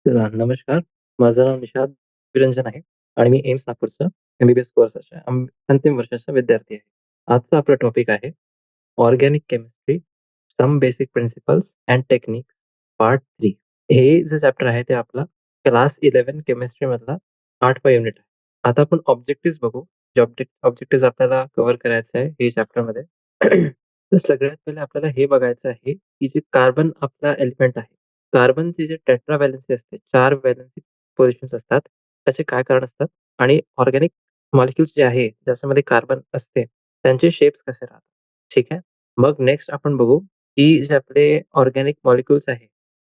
चला, नमस्कार. माझं नाव निषाद निरंजन आहे आणि मी एम्स नागपूरचा एम-बी-बी-एस कोर्सचा अंतिम वर्षाचा विद्यार्थी आहे. आजचा आपला टॉपिक आहे organic chemistry, some basic principles and techniques part 3. हे जे चॅप्टर आहे ते आपला क्लास 11 केमिस्ट्री मधला 8वा युनिट आहे. आता आपण ऑब्जेक्टिव्हज बघू. जे ऑब्जेक्टिव्हज आपल्याला कव्हर करायचं आहे हे चॅप्टरमध्ये. तर सगळ्यात पहिले आपल्याला हे बघायचं आहे, की जे कार्बन आपला एलिमेंट आहे. कार्बनचे जे टेट्रा व्हॅलेन्सी असते, 4 व्हॅलेन्सी पोझिशन्स असतात. त्याचे काय कारण असतात आणि ऑर्गॅनिक मॉलिक्युल्स जे आहे, ज्याच्यामध्ये कार्बन असते, त्यांचे शेप्स कसे राहतात. ठीक आहे. मग नेक्स्ट आपण बघू, की जे आपले ऑर्गॅनिक मॉलिक्युल्स आहे,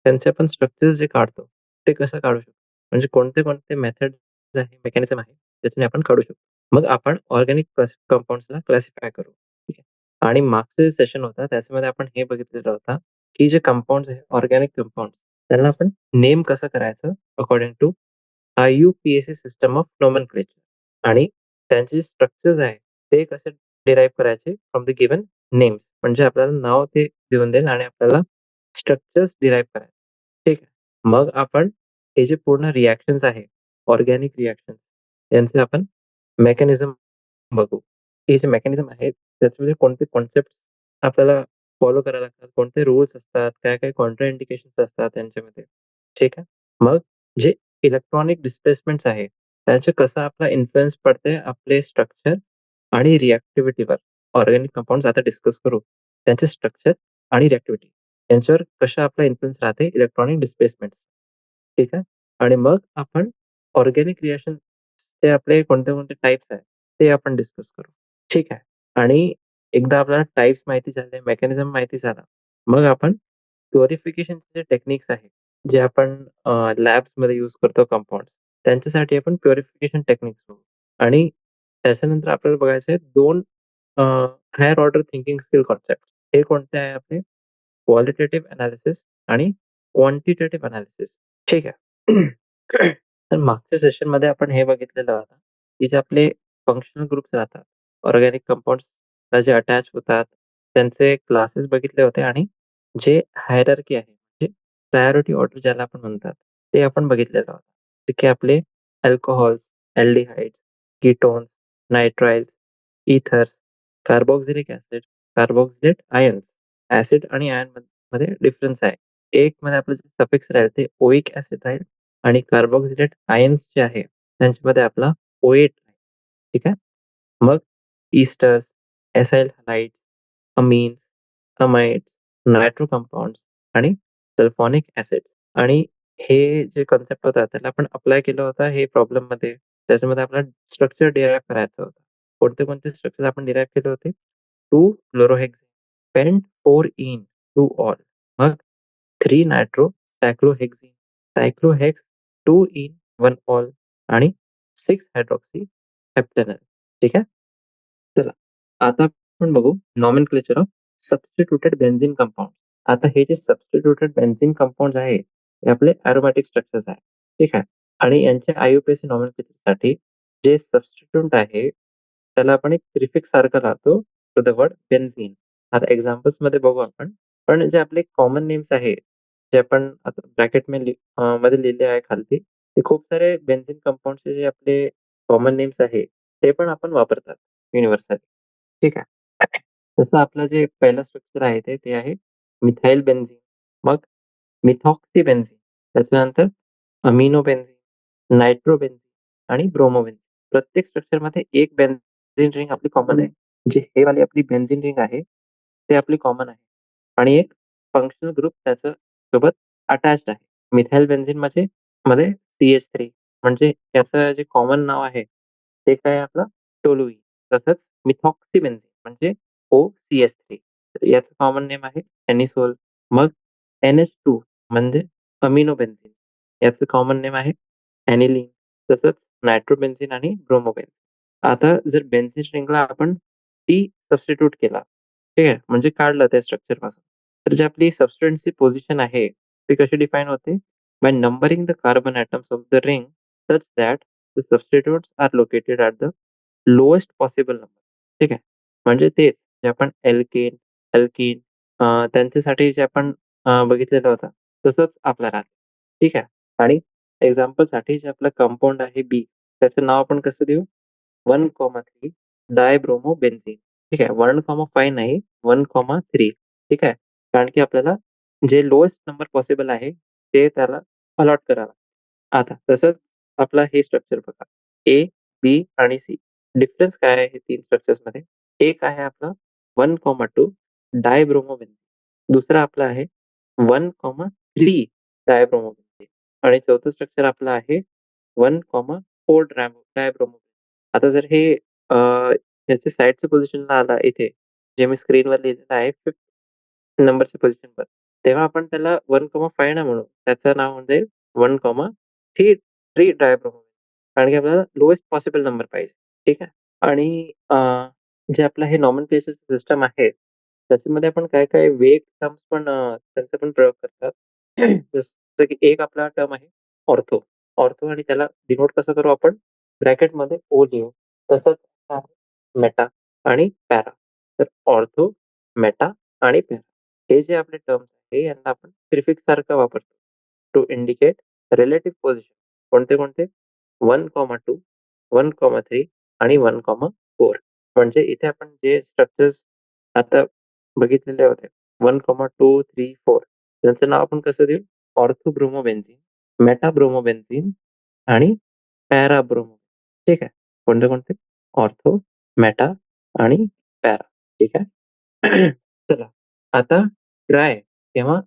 त्यांचे आपण स्ट्रक्चर्स जे काढतो, ते कसं काढू शकतो. म्हणजे कोणते-कोणते मेथड्स आहे, मेकॅनिझम आहे, त्यातून आपण काढू शकतो. मग आपण ऑर्गॅनिक कंपाउंड्सला क्लासिफाय करू. ठीक आहे. आणि मागचं जे सेशन होतं, त्याच्यामध्ये आपण हे बघितलेलं होतं, की जे कंपाउंड्स आहे, ऑर्गॅनिक कंपाउंड्स त्यांना आपण नेम कसं करायचं according to IUPAC system of nomenclature आणि त्यांचे स्ट्रक्चर्स आहे ते कसे डिराईव्ह करायचे फ्रॉम द गिव्हन नेम्स. म्हणजे आपल्याला नाव ते देऊन देईल आणि आपल्याला स्ट्रक्चर्स डिराईव्ह करायचे. ठीक आहे. मग आपण हे जे पूर्ण रिएक्शन्स आहे, ऑर्गॅनिक रिएक्शन्स यांचे आपण मेकॅनिझम बघू. हे जे मेकॅनिझम आहेत त्याच्यामध्ये कोणते कॉन्सेप्ट आपल्याला फॉलो करायला लागतात, कोणते रूल्स असतात, काय-काय कॉन्ट्रा इंडिकेशन्स असतात त्यांच्यामध्ये. ठीक आहे. मग जे इलेक्ट्रॉनिक डिस्प्लेसमेंट्स आहे, त्याचे कसा आपला इन्फ्लुअन्स पडते आपले स्ट्रक्चर आणि रिएक्टिव्हिटीवर. ऑर्गॅनिक कंपाउंड्स आता डिस्कस करू. त्यांचे स्ट्रक्चर आणि रिएक्टिव्हिटी यांच्यावर कशा आपला इन्फ्लुअन्स राहते इलेक्ट्रॉनिक डिस्प्लेसमेंट्स. ठीक आहे. आणि मग आपण ऑर्गॅनिक रिएक्शन ते आपले कोणते-कोणते टाइप्स आहेत, ते आपण डिस्कस करू. ठीक आहे. आणि एकदा आपल्याला टाइप्स माहिती झाले, मेकॅनिझम माहिती झाला, मग आपण प्युरिफिकेशनचे जे टेक्निक्स आहेत, जे आपण लॅब्समध्ये यूज करतो कंपाउंड्स, त्यांच्यासाठी आपण प्युरिफिकेशन टेक्निक्स बघू. आणि त्याच्यानंतर आपल्याला बघायचं आहे 2 higher order thinking skill concept. हे कोणते आहे आपले? क्वालिटेटिव्ह एनालिसिस आणि क्वांटिटेटिव्ह एनालिसिस. ठीक आहे. तर मागच्या सेशनमध्ये आपण हे बघितलेलं होतं, की जे आपले फंक्शनल ग्रुप्स राहतात, ऑर्गॅनिक कंपाउंड्सला जे अटॅच होतात, त्यांचे क्लासेस बघितले होते आणि जे हायरार्की आहे, म्हणजे प्रायोरिटी ऑर्डर ज्याला आपण म्हणतात, ते आपण बघितलेलं होतं. जसे की आपले alcohols, aldehydes, ketones, nitriles, ethers, carboxylic acid, carboxylate ions, acid आणि आयन मध्ये डिफरन्स आहे. एक मध्ये आपलं जे सफिक्स राहील ते ओइक ॲसिड राहील आणि कार्बोक्सिलेट आयन्स जे आहे, त्यांच्यामध्ये आपला OH आहे. ठीक आहे. मग इस्टर्स, acyl halides, amines, amides, nitro compounds आणि सल्फोनिक ॲसिड आणि हे जे कन्सेप्ट होता त्याला आपण अप्लाय केलं होतं हे प्रॉब्लेममध्ये. त्याच्यामध्ये आपल्याला स्ट्रक्चर डिराईव्ह करायचं होतं. कोणते-कोणते स्ट्रक्चर आपण डिराईव्ह केले होते? 2 फ्लोरोहेक्सेन, पेंट 4 इन 2 ऑल. मग 3 नायट्रो सायक्लोहेक्सेन, सायक्लोहेक्स 2 इन 1 ऑल आणि 6 हायड्रॉक्सी हेप्टॅनल. ठीक आहे. चला, आता आपण बघू nomenclature of substituted benzene compound. आता हे जे सबस्टिट्यूटेड बेन्झीन कंपाउंड्स आहे, हे आपले एरोमॅटिक स्ट्रक्चर्स आहे. ठीक आहे. आणि यांच्या IUPAC नॉमेनक्लेचरसाठी जे सबस्टिट्यूट आहे, त्याला आपण एक प्रिफिक्स सारखा राहतो टू द वर्ड बेन्झीन. आता एक्झाम्पल्समध्ये बघू आपण. पण जे आपले कॉमन नेम्स आहे, जे आपण आता मध्ये लिहिले आहे खालती, ते खूप सारे बेन्झीन कंपाउंड्सचे जे आपले कॉमन नेम्स आहे, ते पण आपण वापरतात युनिव्हर्सल. ठीक आहे. जसं आपलं जे पहिलं स्ट्रक्चर आहे ते आहे मिथाइल बेन्झीन, मग मिथॉक्सी बेन्झीन, त्याच्यानंतर अमिनो बेन्झीन, नायट्रो बेन्झीन आणि ब्रोमो बेन्झीन. प्रत्येक स्ट्रक्चरमध्ये एक बेन्झीन रिंग आपली कॉमन आहे. जी हे वाली आपली बेन्झीन रिंग आहे, ते आपली कॉमन आहे. आणि एक फंक्शनल ग्रुप त्याच्या सोबत अटॅच्ड आहे. मिथाइल बेन्झीन मध्ये CH3 म्हणजे याचं जे कॉमन नाव आहे, ते काय आहे आपलं टोलुई. तसंच मिथॉक्सी बेन्झीन म्हणजे OCH3. तर याचं कॉमन नेम आहे एनिसोल. मग NH2 म्हणजे अमिनो बेन्झीन. याचं कॉमन नेम आहे ॲनिलीन. तसंच नायट्रोबेन्झीन आणि ब्रोमोबेन्झीन. आता जर बेन्झीन रिंगला आपण सबस्टिट्यूट केला, ठीक आहे, म्हणजे काढलं त्या स्ट्रक्चरपासून. तर जी आपली सबस्टन्सची पोझिशन आहे, ती कशी डिफाईन होते? By numbering the carbon atoms of the ring such that the substitutes are located at the lowest possible number. ठीक आहे. म्हणजे तेच जे आपण अल्केन, अल्कीन त्यांच्यासाठी जे आपण बघितलेलं होतं, तसंच आपलं राहतं. ठीक आहे. आणि एक्झाम्पलसाठी जे आपलं कंपाऊंड आहे बी, त्याचं नाव आपण कसं देऊ? 1,3 डायब्रोमोबेन्झीन. ठीक आहे. 1,5 नाही, 1,3. ठीक आहे. कारण की आपल्याला जे लोएस्ट नंबर पॉसिबल आहे, ते त्याला अलॉट करावं. आता तसंच आपलं हे स्ट्रक्चर बघा. ए, बी आणि सी. डिफरन्स काय आहे हे 3 स्ट्रक्चर्समध्ये? एक आहे आपलं 1,2 डायब्रोमोबेन्झीन. दुसरं आपलं आहे 1,3 डायब्रोमोबेन्झीन आणि चौथं स्ट्रक्चर आपलं आहे 1,4 डायब्रोमोबेन्झीन. आता जर हे याच्या साइडच्या पोझिशनला आला इथे, जे मी स्क्रीनवर लिहिलेलं आहे 5th नंबरच्या पोझिशनवर, तेव्हा आपण त्याला 1,5 नाही म्हणू. त्याचं नाव होऊन जाईल 1,3 डायब्रोमोबेन्झीन. कारण की आपल्याला लोएस्ट पॉसिबल नंबर पाहिजे. ठीक आहे. आणि जे आपलं हे नॉमेनक्लेचर सिस्टम आहे, त्याच्यामध्ये आपण काय-काय वेग टर्म्स पण त्यांचा पण प्रयोग करतात. जसं की एक आपला टर्म आहे ऑर्थो. ऑर्थो आणि त्याला डिनोट कसं करू आपण? ब्रॅकेटमध्ये ओ लिहू. तसंच आहे मेटा आणि पॅरा. तर ऑर्थो, मेटा आणि पॅरा. हे जे आपले टर्म्स आहे, यांना आपण प्रिफिक्स सारखं वापरतो टू इंडिकेट रिलेटिव्ह पोझिशन. कोणते-कोणते? 1,2, 1,3 आणि 1,4. म्हणजे इथे आपण जे स्ट्रक्चर्स आता बघितलेले होते 1,2, 3, 4 त्यांचं नाव आपण कसं देऊ? ऑर्थोब्रोमोबेन्झीन, मेटाब्रोमोबेन्झीन आणि पॅराब्रोमो. ठीक आहे. कोणते-कोणते? ऑर्थो, मेटा आणि पॅरा. ठीक आहे. चला आता ट्राय किंवा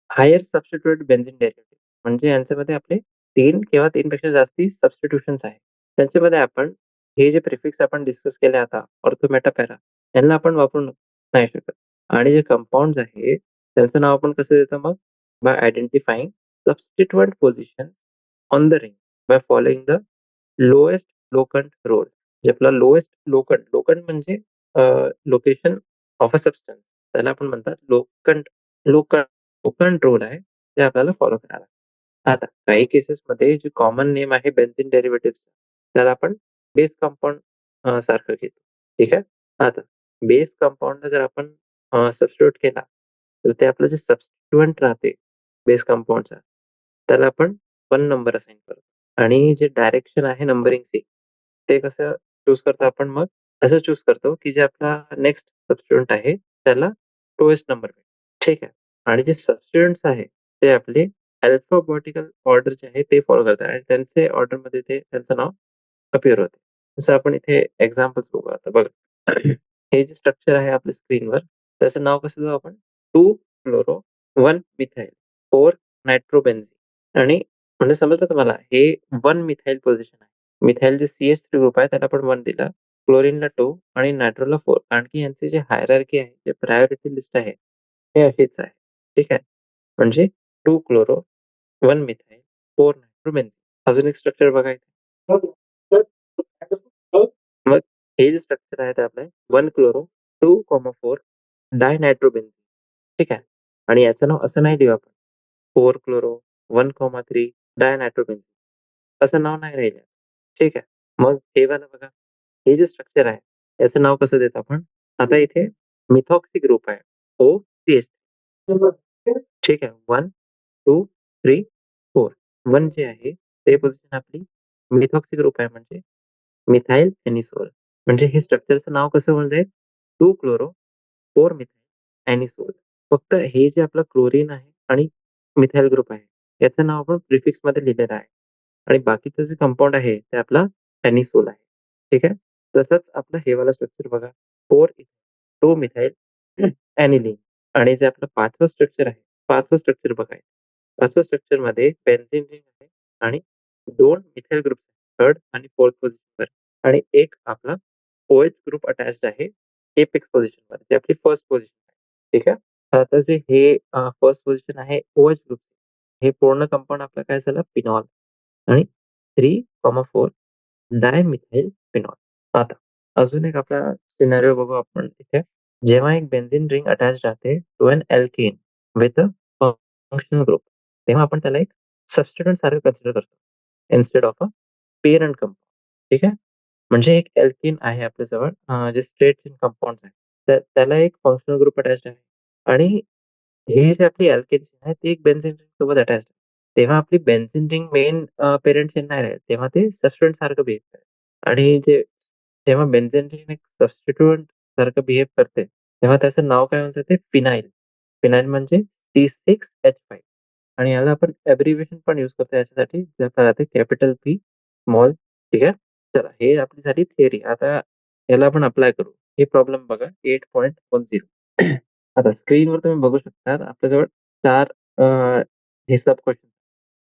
हायर सबस्टिट्यूटेड बेन्झीन डेरिव्हेटिव्ह म्हणजे यांच्यामध्ये आपले 3 किंवा 3 पेक्षा जास्ती सबस्टिट्यूशन्स आहेत. त्यांच्यामध्ये आपण हे जे प्रिफिक्स आपण डिस्कस केले आता ऑर्थो, मेटा, पॅरा यांना आपण वापरू नाही शकत. आणि जे कंपाउंड्स आहे त्यांचं नाव आपण कसं देतो मग? By identifying substituent position on the ring by following the lowest locant rule. जे आपला लोएस्ट लोकंट, लोकंट म्हणजे लोकेशन ऑफ अ सबस्टन्स. त्याला आपण म्हणतात लोकंट. लोकंट लोकंट रोल आहे, ते आपल्याला फॉलो करावं लागतं. आता काही केसेसमध्ये जे कॉमन नेम आहे बेन्झीन डेरिव्हेटिव्हचं, त्याला आपण बेस कंपाउंड सारखं घेतो. ठीक आहे. आता बेस कंपाउंडला जर आपण सबस्टिट्यूट केला, तर ते आपलं जे सबस्टिट्यूएंट राहते बेस कंपाउंडचा, त्याला आपण 1 नंबर असाइन करतो. आणि जे डायरेक्शन आहे नंबरिंगचे, ते कसं चूज करतो आपण मग? असं चूज करतो, की जे आपला नेक्स्ट सबस्टिट्यूएंट आहे, त्याला लोएस्ट नंबर भेटेल. ठीक आहे. आणि जे सबस्टिट्यूएंट्स आहे, ते आपले अल्फाबेटिकल ऑर्डर जे आहे ते फॉलो करतात आणि त्यांचे ऑर्डरमध्ये ते त्यांचं नाव अपीअर होते. जसं आपण इथे एक्झाम्पल्स बघू आता बघा. हे जे स्ट्रक्चर आहे आपल्या स्क्रीनवर, त्याचं नाव कसं देऊ आपण? 2 फ्लोरो, 1 मिथाइल, 4 नायट्रोबेन्झीन आणि म्हणजे समजलं तुम्हाला हे 1 मिथाइल पोझिशन आहे. मिथाइल जे CH3 ग्रुप आहे त्याला आपण 1 दिला. क्लोरीनला 2 आणि नायट्रोला 4 कारण की यांची जी हायरार्की आहे, जे प्रायोरिटी लिस्ट आहे, हे अशीच आहे. ठीक आहे. म्हणजे 2 क्लोरो, 1 मिथाइल, 4 नायट्रोबेन्झीन. अजून एक स्ट्रक्चर बघा इथे. मग हे जे स्ट्रक्चर आहे ते आपलं 1 क्लोरो, 2,4 डायनायट्रोबेन्झीन. ठीक आहे. आणि याचं नाव असं नाही देऊ आपण 4 क्लोरो, 1,3 डायनायट्रोबेन्झीन. असं नाव नाही राहिलं. ठीक आहे. मग हे वालं बघा. हे जे स्ट्रक्चर आहे, याचं नाव कसं देतो आपण? आता इथे मिथॉक्सी ग्रुप आहे. OCH. ठीक आहे. 1, 2, 3, 4. 1 जे आहे ते पोझिशन आपली मिथॉक्सी ग्रुप आहे म्हणजे मिथाइल एनिसोल. म्हणजे हे स्ट्रक्चरचं नाव कसं होऊन जाईल? 2 क्लोरो, 4 मिथाइल एनिसोल. फक्त हे जे आपलं क्लोरीन आहे आणि मिथाइल ग्रुप आहे, याचं नाव आपण प्रिफिक्समध्ये लिहिलेलं आहे. आणि बाकीचं जे कंपाउंड आहे ते आपला एनिसोल आहे. ठीक आहे. तसंच आपलं हे वालं स्ट्रक्चर बघा 4 2 मिथाइल एनिलीन आणि जे आपलं 5वं स्ट्रक्चर आहे, 5वं स्ट्रक्चर बघा. 5व्या स्ट्रक्चरमध्ये बेन्झीन रिंग आहे आणि 2 मिथाइल ग्रुप्स थर्ड आणि फोर्थ पोझिशनवर आणि एक आपला OH ग्रुप अटॅच्ड आहे एपेक्स पोझिशनवर. जी आपली फर्स्ट पोझिशन आहे. ठीक आहे. आता जे हे फर्स्ट पोझिशन आहे OH ग्रुपचं, हे पूर्ण कंपाउंड आपलं काय झालं? फिनॉल आणि 3,4 डायमिथाइल फिनॉल. आता अजून एक आपला सिनारिओ बघू आपण इथे. जेव्हा एक बेन्झीन रिंग अटॅच राहते to an alkane with a functional group, तेव्हा आपण त्याला एक सबस्टिट्यूएंट सारखं कन्सिडर करतो instead of a parent compound. ठीक आहे. म्हणजे एक अल्केन आहे आपल्याजवळ जे स्ट्रेट चेन कंपाउंड्स आहे. तर त्याला एक फंक्शनल ग्रुप अटॅच्ड आहे आणि हे जे आपली अल्केन्स आहे, ते एक बेन्झीन रिंग सोबत अटॅच्ड आहे. तेव्हा आपली benzene ring main parent chain नाही राहील. तेव्हा ते सबस्टिट्यूएंट सारखं बिहेव करेल. आणि जेव्हा बेन्झीन रिंग एक सबस्टिट्यूएंट सारखं बिहेव करते, तेव्हा त्याचं नाव काय होऊन जाते? फिनाइल. फिनाइल म्हणजे C6H5 आणि याला आपण ॲब्रिव्हिएशन पण यूज करतो याच्यासाठी, जे आपल्याला राहते कॅपिटल P, स्मॉल ठीक आहे. चला हे आपली झाली थिअरी. आता याला आपण अप्लाय करू. हे प्रॉब्लेम बघा 8.10. आता स्क्रीनवर तुम्ही बघू शकता आपल्याजवळ 4 हे सब क्वेशन.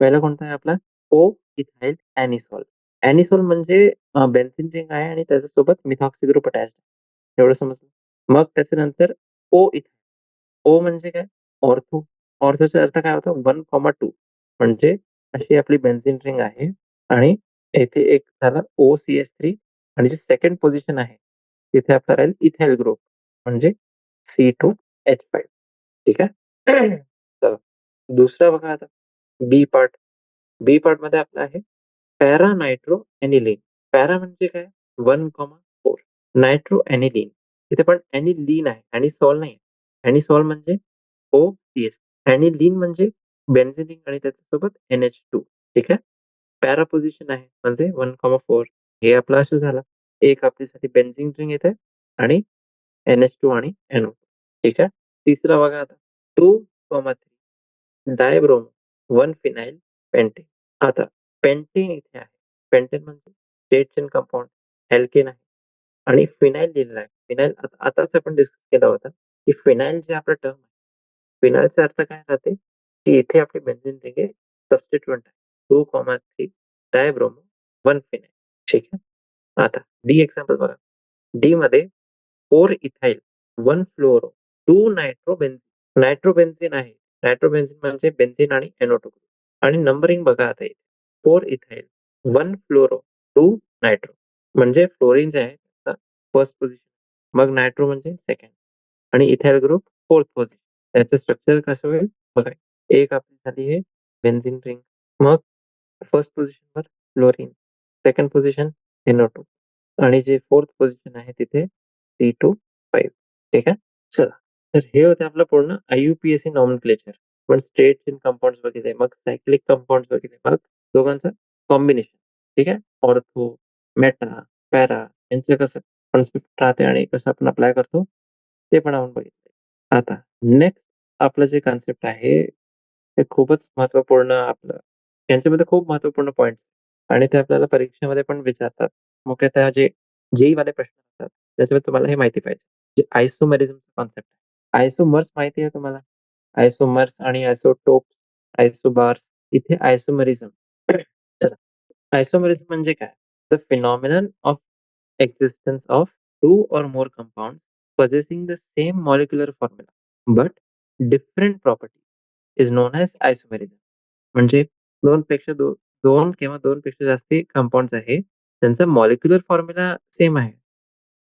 पहिला कोणता आहे आपला? ओ इथाइल ॲनिसॉल. ॲनिसॉल म्हणजे बेन्झीन रिंग आहे आणि त्याच्यासोबत मिथॉक्सी ग्रुप अटॅच आहे. एवढं समजलं. मग त्याच्यानंतर ओ इथाइल. ओ म्हणजे काय? ऑर्थो. ऑर्थोचा अर्थ काय होतो? 1,2 म्हणजे अशी आपली बेन्झीन रिंग आहे आणि येथे एक झाला OCH3 आणि जी सेकंड पोझिशन आहे, तिथे आपला राहील इथाइल ग्रुप म्हणजे C2H5 ठीक आहे. चला दुसरा बघा आता बी पार्ट. बी पार्टमध्ये आपलं आहे पॅरा नायट्रो ॲनिलीन. पॅरा म्हणजे काय? 1,4 नायट्रो ॲनिलीन. तिथे पण ॲनिलीन आहे, ॲनिसॉल नाही. ॲनिसॉल म्हणजे OCH. ॲनिलीन म्हणजे बेन्झीन आणि त्याच्यासोबत NH2 ठीक आहे. पॅरा पोझिशन आहे म्हणजे 1,4 हे आपलं असं झालं. एक आपल्यासाठी बेन्झीन रिंग येते आणि NH2 आणि NO2 ठीक आहे. तिसरा बघा आता 2,3 डायब्रोमो 1 फिनाइल पेंटेन. आता पेंटेन इथे आहे. पेंटेन म्हणजे स्टेट चेन कंपाउंड, अल्केन आहे आणि फिनाइल लिहिलेला आहे. फिनाइल आताच आपण डिस्कस केला होता, की फिनाइल जे आपलं टर्म आहे, फिनाइलचा अर्थ काय राहते, की इथे आपली बेन्झीन रिंग आहे, सबस्टिट्यूएंट आहे. 2,3 डायब्रोमो 1 फिनाइल ठीक आहे. आता डी एक्झाम्पल बघा. डी मध्ये 4 इथाइल 1 फ्लोरो 2 नायट्रोबेन्झीन. नायट्रोबेन्झीन आहे. नायट्रोबेन्झीन म्हणजे बेन्झीन आणि NO2 आणि नंबरिंग बघा आता इथे 4 इथाइल 1 फ्लोरो 2 नायट्रो म्हणजे फ्लोरीन जे आहे फर्स्ट पोझिशन, मग नायट्रो म्हणजे सेकंड आणि इथाइल ग्रुप फोर्थ पोझिशन. त्याचं स्ट्रक्चर कसं होईल बघा. एक आपली झाली आहे बेन्झीन रिंग, मग फर्स्ट पोझिशनवर फ्लोरीन, सेकंड पोझिशन NO2 आणि जे फोर्थ पोझिशन आहे तिथे C2H5 ठीक आहे. चला तर हे होते आपलं पूर्ण IUPAC नॉमेनक्लेचर. पण स्टेट चेन कंपाउंड्स बघितले, मग सायक्लिक कंपाउंड्स बघितले, मग दोघांचं कॉम्बिनेशन ठीक आहे. ऑर्थो, मेटा, पॅरा यांचं कसं कॉन्सेप्ट राहते आणि कसं आपण अप्लाय करतो ते पण आपण बघितले. आता नेक्स्ट आपलं जे कन्सेप्ट आहे ते खूपच महत्त्वपूर्ण आपलं, यांच्यामध्ये खूप महत्त्वपूर्ण पॉइंट्स आणि ते आपल्याला परीक्षेमध्ये पण विचारतात. मुख्यतः जे JEE वाले प्रश्न असतात, त्याच्यामध्ये तुम्हाला हे माहिती पाहिजे. जे आयसोमेरिझमचा कॉन्सेप्ट आहे. आयसोमर्स माहिती आहे तुम्हाला? आयसोमर्स आणि आयसोटोप, आयसोबार्स इथे आयसोमेरिझम. तर आयसोमेरिझम म्हणजे काय? The phenomenon of existence of 2 or more compounds possessing the same molecular formula but different properties is known as isomerism. म्हणजे 2 किंवा 2 पेक्षा जास्ती कंपाउंड्स आहे. त्यांचा मॉलिक्युलर फॉर्म्युला सेम आहे.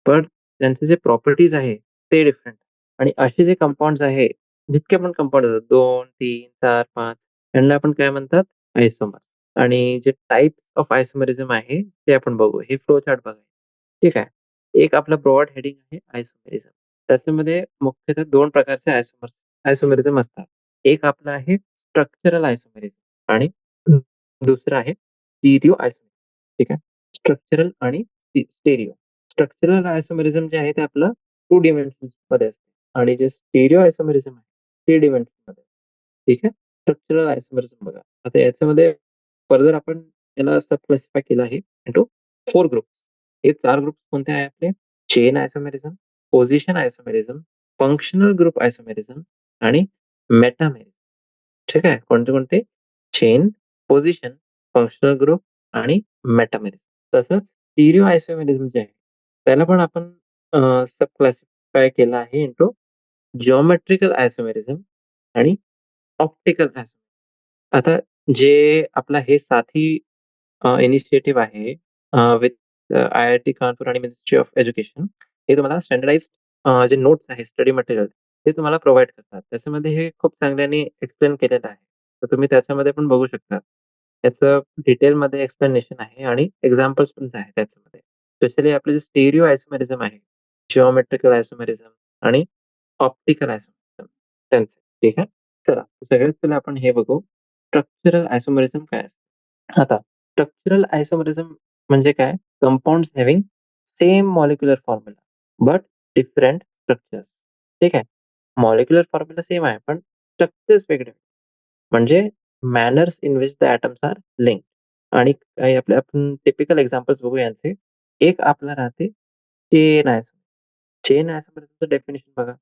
पण त्यांचे जे प्रॉपर्टीज आहे ते डिफरंट. आणि असे जे कंपाउंड्स आहे, जितके पण कंपाउंड असतात 2, 3, 4, 5 यांना आपण काय म्हणतात? आयसोमर्स. आणि जे टाइप्स ऑफ आयसोमेरिझम आहे ते आपण बघू. हे फ्लो चार्ट बघा. ठीक आहे. एक आपलं ब्रॉड हेडिंग आहे आयसोमेरिझम. त्याच्यामध्ये मुख्यतः 2 प्रकारचे आयसोमेरिझम असतात. एक आपलं आहे स्ट्रक्चरल आयसोमेरिझम आणि दुसरं आहे स्टिरिओ आयसोमेरिझम. ठीक आहे. स्ट्रक्चरल आणि स्टेरिओ. स्ट्रक्चरल आयसोमेरिझम जे आहे ते आपलं 2 डिमेन्शन्स मध्ये असते आणि जे स्टिरिओ आयसोमेरिझम आहे 3 डिमेन्शन मध्ये. ठीक आहे. स्ट्रक्चरल आयसोमेरिझम बघा. आता याच्यामध्ये फर्दर आपण याला सब क्लासिफाय केलं आहे इंटू 4 ग्रुप. हे 4 ग्रुप कोणते आहे आपले? Chain isomerism, position isomerism, functional group isomerism आणि मेटामेरिझम. ठीक आहे. कोणते? चेन, पोझिशन, फंक्शनल ग्रुप आणि मेटामेरिझम. तसंच स्टिरिओ आयसोमेरिझम जे आहे, त्याला पण आपण सब क्लासिफाय केलं आहे इंटू जिओमेट्रिकल आयसोमेरिझम आणि ऑप्टिकल आयसोमेरिझम. आता जे आपला हे साथी इनिशिएटिव्ह आहे विथ IIT कानपूर आणि मिनिस्ट्री ऑफ एज्युकेशन. हे तुम्हाला स्टँडर्डाइज्ड जे नोट्स आहे, स्टडी मटेरियल ते तुम्हाला प्रोव्हाईड करतात. त्याच्यामध्ये हे खूप चांगल्याने एक्सप्लेन केलेलं आहे. तर तुम्ही त्याच्यामध्ये पण बघू शकता. त्याचं डिटेलमध्ये एक्सप्लेनेशन आहे आणि एक्झाम्पल्स पण आहे त्याच्यामध्ये. स्पेशली आपले जे स्टिरिओ आयसोमेरिझम आहे, जिओमेट्रिकल आयसोमेरिझम आणि ऑप्टिकल आयसोमेरिझम त्यांचे. ठीक आहे. चला सगळ्यात पहिले आपण हे बघू स्ट्रक्चरल आयसोमरिझम काय असतं? आता स्ट्रक्चरल आयसोमरिझम म्हणजे काय? Compounds having same molecular formula but different structures. ठीक आहे. मॉलिक्युलर फॉर्म्युला सेम आहे, पण स्ट्रक्चर्स वेगळे. म्हणजे manners in which the atoms are linked. आणि काही आपण टिपिकल एक्झाम्पल्स बघू यांचे. एक आपला राहते चेन आयसोमर. चेन आयसोमरिझमचं डेफिनिशन बघा.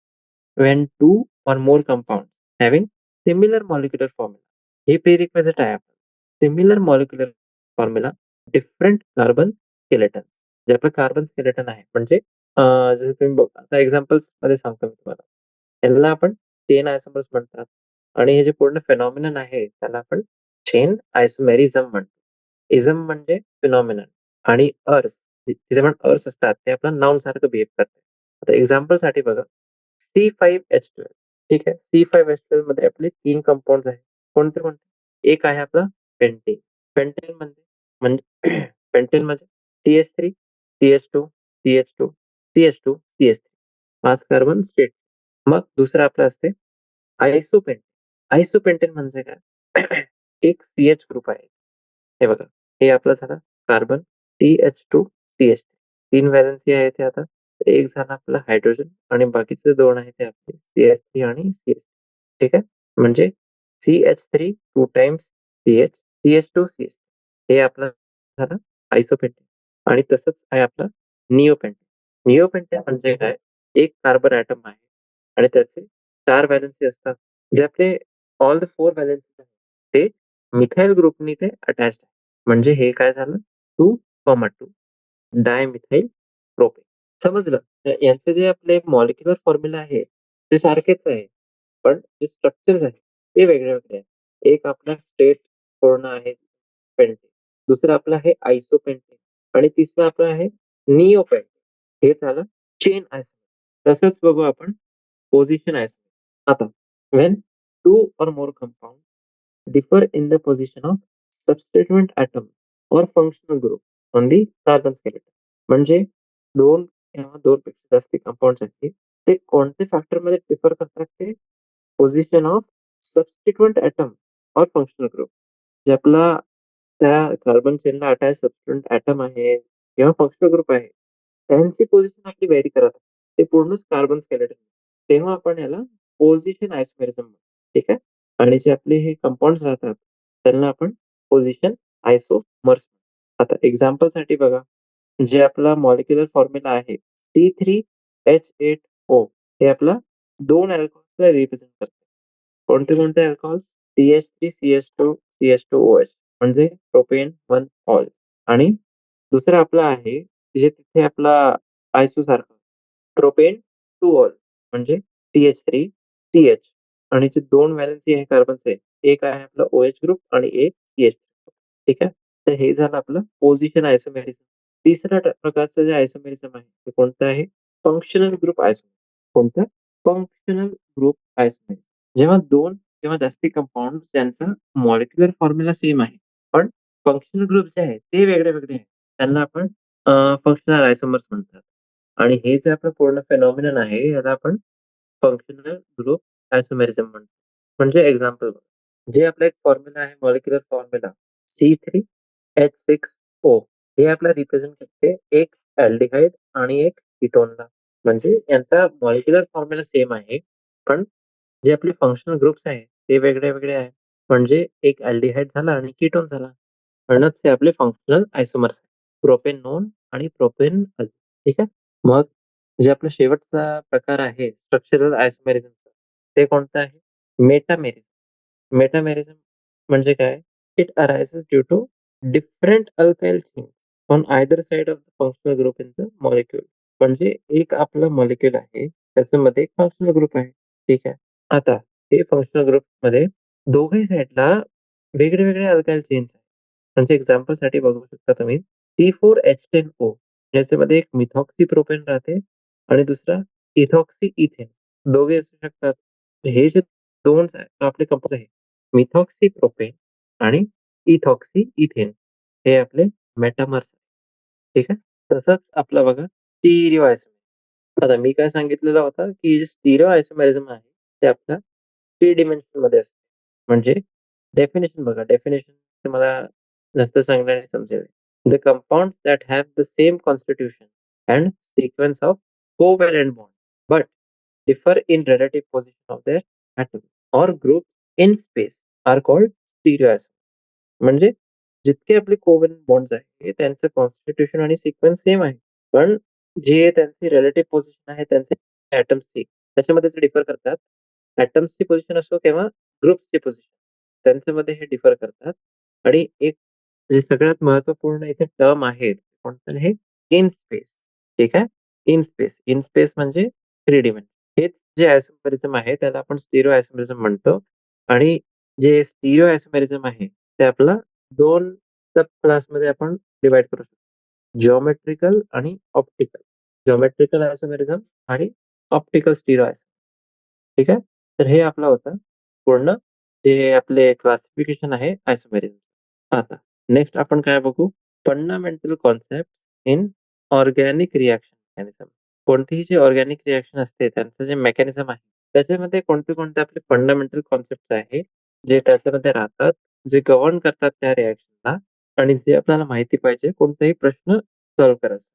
When two or more compounds having similar molecular formula, हे प्रिरिक्विजिट आहे आपलं. Similar molecular formula, different carbon skeleton. जे आपलं कार्बन स्केलेटन आहे म्हणजे जसं तुम्ही बघा आता एक्झाम्पल्स मध्ये सांगतो मी तुम्हाला. याला आपण चेन आयसोमर्स म्हणतात आणि हे जे पूर्ण फेनॉमिनन आहे त्याला आपण चेन आयसोमेरिझम म्हणतो. इझम म्हणजे फिनॉमिनन आणि अर्स तिथे पण अर्स असतात ते आपलं नाउन सारखं बिहेव करतात. आता एक्झाम्पल साठी बघा C5H12. ठीक आहे. C5H12 मध्ये आपले 3 कंपाउंड्स आहेत. कोणते कोणते? एक आहे आपला पेंटेन. पेंटेन म्हणजे म्हणजे पेंटेन म्हणजे CH3, CH2, CH2, CH2, CH3. 5 carbon state. मग दुसरं आपलं असते आयसोपेंटेन. आयसोपेंटेन म्हणजे काय? एक CH ग्रुप आहे. हे बघा, हे आपलं झालं कार्बन CH2, CH3. 3 व्हॅलेन्सी आहे ते आता. एक झाला आपला हायड्रोजन आणि बाकीचे 2 आहेत ते आपले CH3 आणि CH. ठीक आहे. म्हणजे CH3 2 times CH, CH2, CH. हे आपलं झालं आयसोपेंटेन. आणि तसंच आहे आपलं निओपेंटेन. निओपेंटेन म्हणजे काय? एक कार्बन ॲटम आहे आणि त्याचे 4 व्हॅलेन्सी असतात. जे आपले ऑल द 4 व्हॅलेन्सी आहेत ते मिथाइल ग्रुपनी ते अटॅच्ड आहे. म्हणजे हे काय झालं 2,2 डायमिथाइल प्रोपेन. समजलं? यांचे जे आपले मॉलिक्युलर फॉर्म्युला आहे ते सारखेच आहे. पण जे स्ट्रक्चर्स आहे ते वेगळे-वेगळे आहे. एक आपला स्टेट पूर्ण आहे पेंटेन. दुसरं आपलं आहे आयसोपेंटेन आणि तिसरं आपलं आहे निओपेंटेन. हे झालं चेन आयसोमेर. तसंच बघू आपण पोझिशन आयसोमेर. आता when 2 or more compounds differ in the position of substituent atom or functional group on the carbon skeleton. म्हणजे 2 किंवा 2 पेक्षा जास्त कंपाउंड्स आहेत ते कोणत्या फॅक्टरमध्ये डिफर करतात ते पोझिशन ऑफ सबस्टिट्यूएंट एटम और फंक्शनल ग्रुप. जे आपला त्या कार्बन चेनला अटॅच सबस्टिट्यूएंट एटम आहे किंवा फंक्शनल ग्रुप आहे, त्यांची पोझिशन आपली व्हेरी करत आहे. ते पूर्णच कार्बन स्केलेटन. तेव्हा आपण याला पोझिशन आयसोमेरिझम म्हणतो. ठीक आहे. आणि जे आपले हे कंपाउंड्स राहतात त्यांना आपण पोझिशन आयसोमर्स. आता एक्झाम्पलसाठी बघा, जे आपला मॉलिक्युलर फॉर्म्युला आहे C3H8O हे आपला 2 अल्कोहॉल्सला रिप्रेझेंट करते. कोणते कोणते अल्कोहॉल्स? CH3, CH2, CH2OH म्हणजे प्रोपेन 1 ऑल. आणि दुसरं आपलं आहे जे तिथे आपला आयसो सारखं प्रोपेन 2 ऑल म्हणजे CH3, CH. आणि जे 2 व्हॅलेन्सी आहे कार्बनचे, एक आहे आपला OH ग्रुप आणि एक CH. ठीक आहे. तर हे झालं आपलं पोझिशन आयसोमेरिझम. तिसऱ्या प्रकारचं जे आयसोमेरिझम आहे ते कोणतं आहे? Functional group isomerism. कोणतं? Functional group isomerism. जेव्हा 2 किंवा जास्ती कंपाउंड त्यांचा मॉलिक्युलर फॉर्म्युला सेम आहे, पण फंक्शनल ग्रुप जे आहेत ते वेगळे-वेगळे आहेत. त्यांना आपण फंक्शनल आयसोमर्स म्हणतात. आणि हे जे आपलं पूर्ण फेनॉमेनॉन आहे याला आपण फंक्शनल ग्रुप आयसोमेरिझम म्हणतो. म्हणजे एक्झाम्पल जे आपला एक फॉर्म्युला आहे मॉलिक्युलर फॉर्म्युला C3H6O हे आपलं रिप्रेझेंट करते एक अल्डिहाइड आणि एक कीटोनला. म्हणजे यांचा मॉलिक्युलर फॉर्म्युला सेम आहे, पण जे आपले फंक्शनल ग्रुप्स आहेत ते वेगळे-वेगळे आहेत. म्हणजे एक अल्डिहाइड झाला आणि कीटोन झाला. म्हणूनच ते आपले फंक्शनल आयसोमर्स आहेत. प्रोपेनोन आणि प्रोपेनॉल. ठीक आहे. मग जे आपला शेवटचा प्रकार आहे स्ट्रक्चरल आयसोमेरिझमचा ते कोणतं आहे? मेटामेरिझम. मेटामेरिझम म्हणजे काय? It arises due to different alkyl things on either side of the functional group in the molecule. म्हणजे एक आपलं मॉलिक्यूल आहे त्याच्यामध्ये एक फंक्शनल ग्रुप आहे. ठीक आहे. आता हे फंक्शनल ग्रुपमध्ये दोघही साइडला वेगळे-वेगळे अल्काइल चेन्स आहेत. म्हणजे एक्झाम्पलसाठी बघू शकता तुम्ही C4H10O याच्यामध्ये एक मिथॉक्सी प्रोपेन राहते आणि दुसरा इथॉक्सी इथेन. दोघे असू शकतात. हे जे 2 आपले कंपाउंड आहेत मिथॉक्सी प्रोपेन आणि इथॉक्सी इथेन हे आपले मेटामर्स. ठीक आहे. तसंच आपलं बघा स्टिरिओ आयसोमेरिझम. आता मी काय सांगितलेलं होतं, की स्टिरिओ आयसोमेरिझम आहे ते आपल्या 3 डिमेन्शनमध्ये असते. म्हणजे डेफिनेशन बघा, डेफिनेशन तुम्हाला जास्त चांगल्याने समजेल. The compounds that have the same constitution and sequence of covalent bond, but differ in relative position of their atom or group in space are called stereoisomers. म्हणजे जितके आपले कोव्हॅलंट बॉन्ड्स आहेत त्यांचं कॉन्स्टिट्यूशन आणि सिक्वेन्स सेम आहे. पण जे त्यांची रिलेटिव्ह पोझिशन आहे त्यांचे ॲटम्सची त्याच्यामध्ये ते डिफर करतात. ॲटम्सची पोझिशन असो किंवा ग्रुप्सची पोझिशन त्यांच्यामध्ये हे डिफर करतात. आणि एक जे सगळ्यात महत्त्वपूर्ण इथे टर्म आहे कोणतं आहे? In space. ठीक आहे. In space. इन स्पेस म्हणजे 3 डिमेन्शन. हेच जे आयसोमेरिझम आहे त्याला आपण स्टिरिओ आयसोमेरिझम म्हणतो. आणि जे स्टिरिओ आयसोमेरिझम आहे ते आपलं 2 सब क्लासमध्ये आपण डिव्हाईड करू शकतो. जिओमेट्रिकल आणि ऑप्टिकल. जिओमेट्रिकल आयसोमेरिझम आणि ऑप्टिकल स्टिरिओ आयसोमेरिझम. ठीक आहे. तर हे आपलं होतं पूर्ण जे आपले क्लासिफिकेशन आहे आयसोमेरिझम. आता नेक्स्ट आपण काय बघू? Fundamental concept in organic reaction mechanism. कोणतीही जी ऑर्गॅनिक रिएक्शन असते त्यांचं जे मेकॅनिझम आहे त्याच्यामध्ये कोणते-कोणते आपले फंडामेंटल कॉन्सेप्ट्स आहे, जे त्याच्यामध्ये राहतात, जे गव्हर्न करतात त्या रिएक्शनला आणि जे आपल्याला माहिती पाहिजे कोणताही प्रश्न सॉल्व्ह करायचा.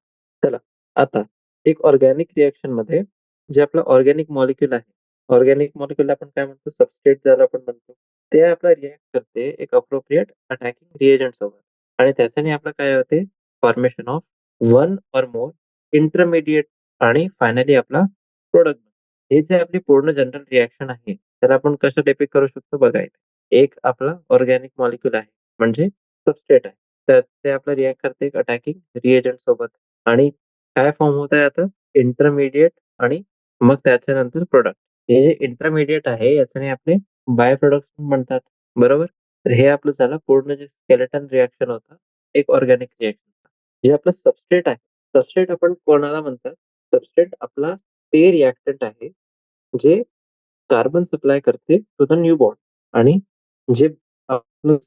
चला, आता एक ऑर्गॅनिक रिएक्शनमध्ये जे आपलं ऑर्गॅनिक मॉलिक्यूल आहे, ऑर्गॅनिक मॉलिक्यूलला आपण काय म्हणतो? सबस्ट्रेट ज्याला आपण म्हणतो. ते आपला रिएक्ट करते एक अप्रोप्रिएट अटॅकिंग रिएजंट सोबत आणि त्याच्याने आपलं काय होते? Formation of one or more intermediate आणि फायनली आपला प्रॉडक्ट. हे जे आपली पूर्ण जनरल रिएक्शन आहे, त्याला आपण कसं डिपिक्ट करू शकतो बघा इथे. एक आपला ऑर्गॅनिक मॉलिक्यूल आहे, म्हणजे सबस्ट्रेट आहे. तर ते आपलं रिएक्ट करते एक अटॅकिंग रिएजंट सोबत आणि काय फॉर्म होत आहे आता? इंटरमिडिएट आणि मग त्याच्यानंतर प्रॉडक्ट. हे जे इंटरमिडिएट आहे याच्याने आपले बाय प्रॉडक्ट्स म्हणतात, बरोबर? तर हे आपलं झालं पूर्ण जे स्केलेटन रिएक्शन होतं, एक ऑर्गॅनिक रिएक्शन. जे आपलं सबस्ट्रेट आहे, सबस्ट्रेट आपण कोणाला म्हणतात? सबस्ट्रेट आपला ते रिएक्टंट आहे, जे कार्बन सप्लाय करते टू द न्यू बॉन्ड आणि जे आपलं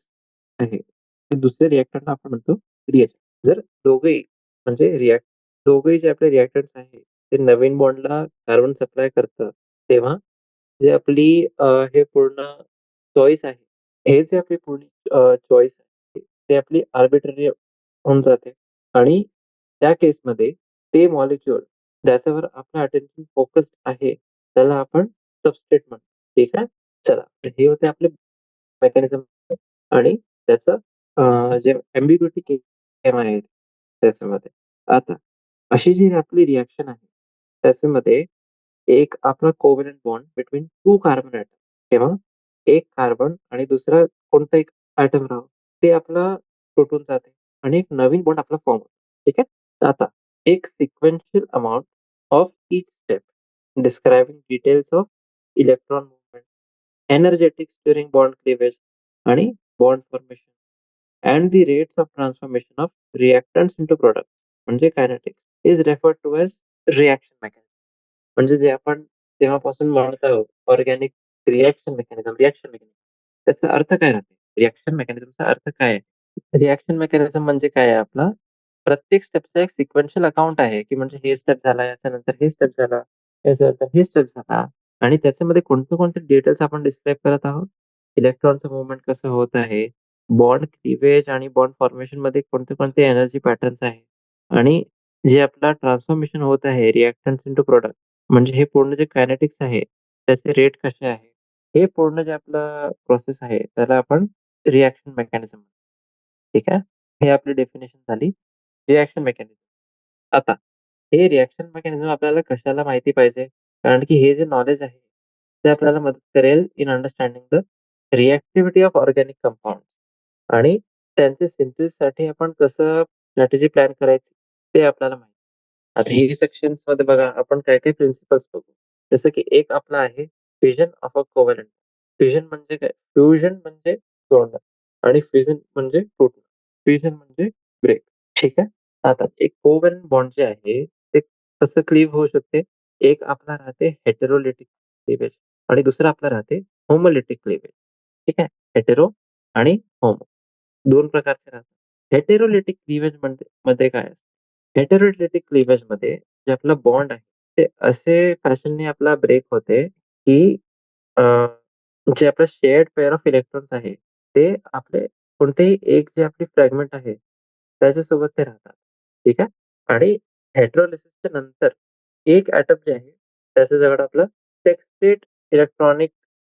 आहे, ते दुसऱ्या रिएक्टंटला आपण म्हणतो रिएजंट. जर दोघंही म्हणजे दोघंही जे आपले रिएक्टंट्स आहेत, ते नवीन बॉन्डला कार्बन सप्लाय करतात, तेव्हा जे आपली हे पूर्ण चॉईस आहे, हे जे आपली पूर्ण चॉईस आहे, ते आपली आर्बिट्ररी होऊन जाते आणि त्या केसमध्ये ते मॉलिक्यूल ज्याच्यावर आपलं अटेन्शन फोकस्ड आहे, त्याला आपण सबस्ट्रेट म्हणतो. ठीक आहे. चला, तर हे होते आपले मेकॅनिझम आणि त्याचं जे एम्बिग्युइटी केम आहे त्याच्यामध्ये. आता अशी जी आपली रिएक्शन आहे, त्याच्यामध्ये एक आपला covalent bond between 2 carbon atom किंवा एक कार्बन आणि दुसरा कोणता एक एटम राहो, ते आपला तुटून जाते आणि एक नवीन बॉन्ड आपला फॉर्म होतो. ठीक आहे. तर आता एक sequential amount of each step describing details of electron movement, energetics during bond cleavage आणि bond formation and the rates of transformation of reactants into product म्हणजे kinetics is referred to as reaction mechanism. म्हणजे जे आपण तेव्हापासून म्हणत आहोत organic reaction mechanism. त्याचा अर्थ काय राहते? रिएक्शन मेकॅनिझमचा अर्थ काय आहे? रिएक्शन मेकॅनिझम म्हणजे काय आहे आपला? प्रत्येक स्टेपचा एक सिक्वेन्शियल अकाउंट आहे, की म्हणजे हे स्टेप झाला, याच्यानंतर हे स्टेप झाला, याच्यानंतर हे स्टेप झाला आणि त्याच्यामध्ये कोणते-कोणते डिटेल्स आपण डिस्क्राईब करत आहोत? इलेक्ट्रॉनचं मूव्हमेंट कसं होत आहे, बॉन्ड क्लीव्हेज आणि बॉन्ड फॉर्मेशनमध्ये कोणते-कोणते एनर्जी पॅटर्न्स आहे आणि जे आपला ट्रान्सफॉर्मेशन होत आहे रिएक्टंट्स इंटू प्रॉडक्ट म्हणजे हे पूर्ण जे कायनेटिक्स आहे, त्याचे रेट कसे आहे? हे पूर्ण जे आपलं प्रोसेस आहे, त्याला आपण रिएक्शन मेकॅनिझम ठीक आहे. हे आपली डेफिनेशन झाली रिएक्शन मेकॅनिझम. आता हे रिएक्शन मेकॅनिझम आपल्याला कशाला माहिती पाहिजे? कारण की हे जे नॉलेज आहे, ते आपल्याला मदत करेल in understanding the reactivity of organic compound आणि त्यांच्या सिंथेसिससाठी आपण कसं स्ट्रॅटेजी प्लॅन करायची, ते आपल्याला माहिती. आता हे सेक्शन्समध्ये बघा आपण काय-काय प्रिन्सिपल्स बघू. जसं की एक आपला आहे fission of a covalent. Fission म्हणजे काय? फ्युजन म्हणजे जोडणं आणि फिजन म्हणजे तुटणं. फ्युजन म्हणजे ब्रेक. ठीक आहे. आता एक कोव्हॅलंट बॉन्ड जे आहे ते कसं क्लीव्ह होऊ शकते? एक आपला राहते हेटेरोलिटिक क्लीव्हेज आणि दुसरा आपला राहते होमोलिटिक क्लीव्हेज. ठीक आहे. हेटेरो आणि होमो 2 प्रकारचे राहतात. हेटेरोलिटिक क्लीव्हेज म्हणजे मध्ये काय असतं? हेटेरोलिटिक क्लीव्हेजमध्ये जे आपला बॉन्ड आहे, ते असे फॅशनने आपला ब्रेक होते, की अ, जे आपलं शेअर्ड पेअर ऑफ इलेक्ट्रॉन्स आहे, ते आपले कोणतेही एक जे आपली फ्रॅगमेंट आहे, त्याच्यासोबत ते राहतात. ठीक आहे? आणि हेटेरोलिसिसच्या नंतर एक ॲटम जे आहे, त्याच्याजवळ आपलं सेक्स्टेट इलेक्ट्रॉनिक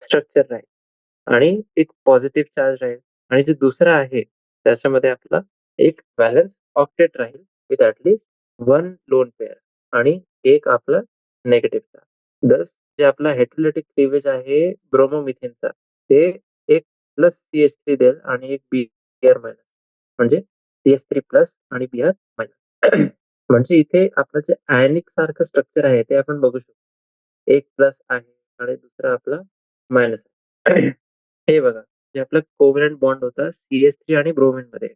स्ट्रक्चर राहील आणि एक पॉझिटिव्ह चार्ज राहील आणि जे दुसरं आहे, त्याच्यामध्ये आपला एक व्हॅलन्स ऑक्टेट राहील with at least 1 lone pair आणि एक आपलं निगेटिव्ह चार्ज. दस जे आपला हेटेरोलिटिक क्लीव्हेज आहे ब्रोमोमिथेनचा, ते एक प्लस CH3 देईल आणि एक Br मायनस म्हणजे CH3 प्लस आणि Br मायनस. म्हणजे इथे आपलं जे आयनिक सारखं स्ट्रक्चर आहे ते आपण बघू शकतो. एक प्लस आहे आणि दुसरा आपला मायनस आहे. हे बघा, जे आपलं कोव्हॅलेंट बॉन्ड होता CH3 आणि ब्रोमिनमध्ये,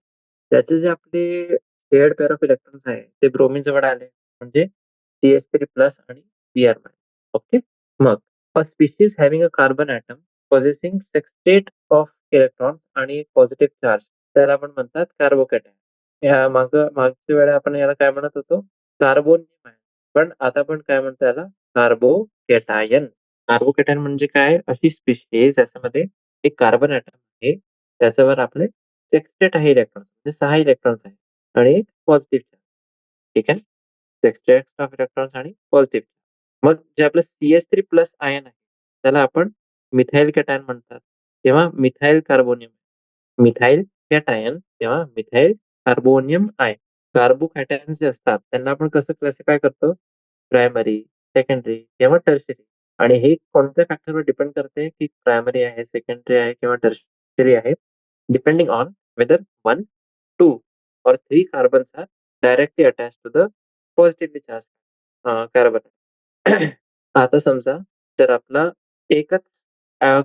त्याचे जे आपले पेअर्ड पेअर ऑफ इलेक्ट्रॉन्स आहे, ते ब्रोमिन जवळ आले म्हणजे CH3 प्लस आणि Br मायनस. ओके. मग a species having a carbon atom possessing sextate of electrons आणि एक पॉझिटिव्ह चार्ज, त्याला आपण म्हणतात कार्बोकॅटायन. मागच्या वेळेला आपण याला काय म्हणत होतो? कार्बोनियम आहे. पण आता आपण काय म्हणतो याला? कार्बोकॅटायन. कार्बोकॅटायन म्हणजे काय? अशी स्पीशीज ज्याच्यामध्ये एक कार्बन ॲटम आहे, त्याच्यावर आपले सेक्स्टेट आहे इलेक्ट्रॉन्स म्हणजे 6 इलेक्ट्रॉन्स आहेत आणि एक पॉझिटिव्ह चार्ज. ठीक आहे? सेक्स्टेट ऑफ इलेक्ट्रॉन्स आणि पॉझिटिव्ह. मग जे आपलं CH3 प्लस आयन आहे, त्याला आपण मिथाइल कॅटायन म्हणतात. तेव्हा मिथाइल कार्बोनियम. मिथाइल कॅटायन तेव्हा मिथाइल कार्बोनियम आयन. कार्बोकॅटायन्स जे असतात त्यांना आपण कसं क्लासिफाय करतो? प्रायमरी, सेकंडरी किंवा टर्शियरी. आणि हे कोणत्या फॅक्टरवर डिपेंड करते की प्रायमरी आहे, सेकंडरी आहे किंवा टर्शियरी आहे? Depending on whether 1, 2 or 3 carbons are directly attached to the positively charged carbon. आता समजा जर आपला एकच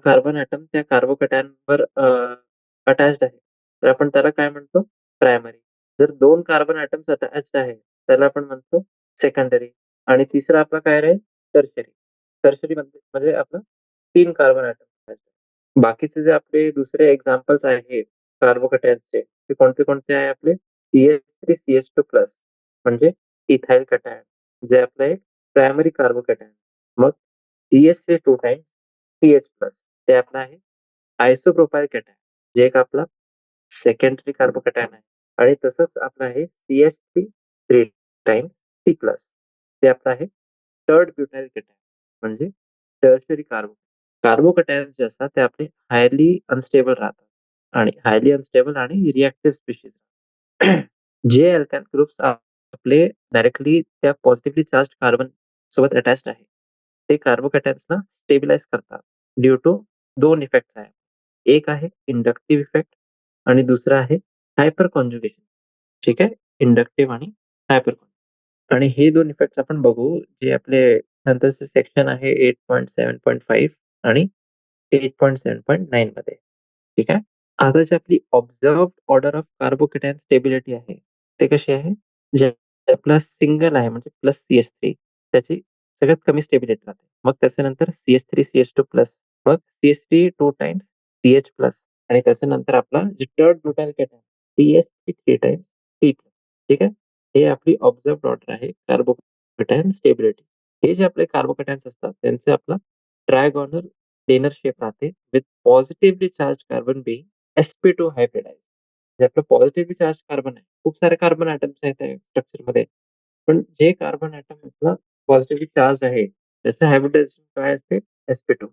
कार्बन ॲटम त्या कार्बोकॅटायनवर अटॅच्ड आहे, तर आपण त्याला काय म्हणतो? प्रायमरी. जर 2 कार्बन ॲटम्स अटॅच्ड आहे, त्याला आपण म्हणतो सेकंडरी आणि तिसरा आपला काय राहील? टर्शियरी. टर्शियरी म्हणजे म्हणजे आपलं 3 कार्बन ॲटम. बाकीचे जे आपले दुसरे एक्झाम्पल्स आहेत कार्बोकॅटायन्सचे, ते कोणते-कोणते आहे आपले? CH3 CH2 प्लस म्हणजे इथाइल कॅटायन, जे आपलं एक प्रायमरी कार्बोकॅटायन. मग CH3 टाइम्स CH प्लस ते आपलं आहे आयसोप्रोपाइल कॅटायन, जे एक आपला सेकंडरी कार्बोकॅटायन आहे आणि तसंच आपलं आहे CH3 3 टाइम्स C प्लस ते आपलं आहे थर्ड ब्युटाइल कॅटायन म्हणजे टर्शियरी कार्बोकॅटायन्स जे असतात ते आपले हायली अनस्टेबल राहतात आणि हायली अनस्टेबल आणि रिएक्टिव्ह स्पीशीज. जे अल्काइल ग्रुप्स आपले डायरेक्टली त्या पॉझिटिव्हली चार्ज कार्बन सोबत अटॅच्ड आहे, ते कार्बोकॅटायन्सला स्टेबलाइज करतात ड्यू टू 2 इफेक्ट्स आहेत. एक आहे इंडक्टिव्ह इफेक्ट आणि दुसरा आहे हायपर कॉन्जुगेशन. ठीक आहे? इंडक्टिव्ह आणि हायपर. आणि हे 2 इफेक्ट्स आपण बघू, जे आपले नंतरचं सेक्शन आहे 8.7.5 आणि 8.7.9 मध्ये. ठीक आहे? आता जी आपली ऑब्झर्व्ड ऑर्डर ऑफ कार्बोकॅटायन स्टेबिलिटी आहे, ते कशी आहे? जे आपला सिंगल आहे म्हणजे प्लस CH3 त्याची सगळ्यात कमी स्टेबिलिटी राहते. मग त्याच्यानंतर CH3 CH2 प्लस, मग CH3 2 टाइम्स CH प्लस आणि त्याच्यानंतर आपला जे third butyl cation CH3 3 times C plus. ठीक आहे? हे आपली ऑब्झर्व्ड ऑर्डर आहे कार्बोकॅटायन स्टेबिलिटी. हे जे आपले कार्बोकॅटायन्स असतात त्यांचे आपला ट्रायगोनल प्लेनर शेप राहते with positively charge carbon being sp2 hybridised. जे आपलं पॉझिटिव्हली चार्ज कार्बन आहे. खूप सारे कार्बन ॲटम्स आहेत त्या स्ट्रक्चरमध्ये. पण जे कार्बन ॲटम आपलं पॉझिटिव्हली चार्ज आहे, त्याचं हायब्रिडायझेशन काय असते? sp2.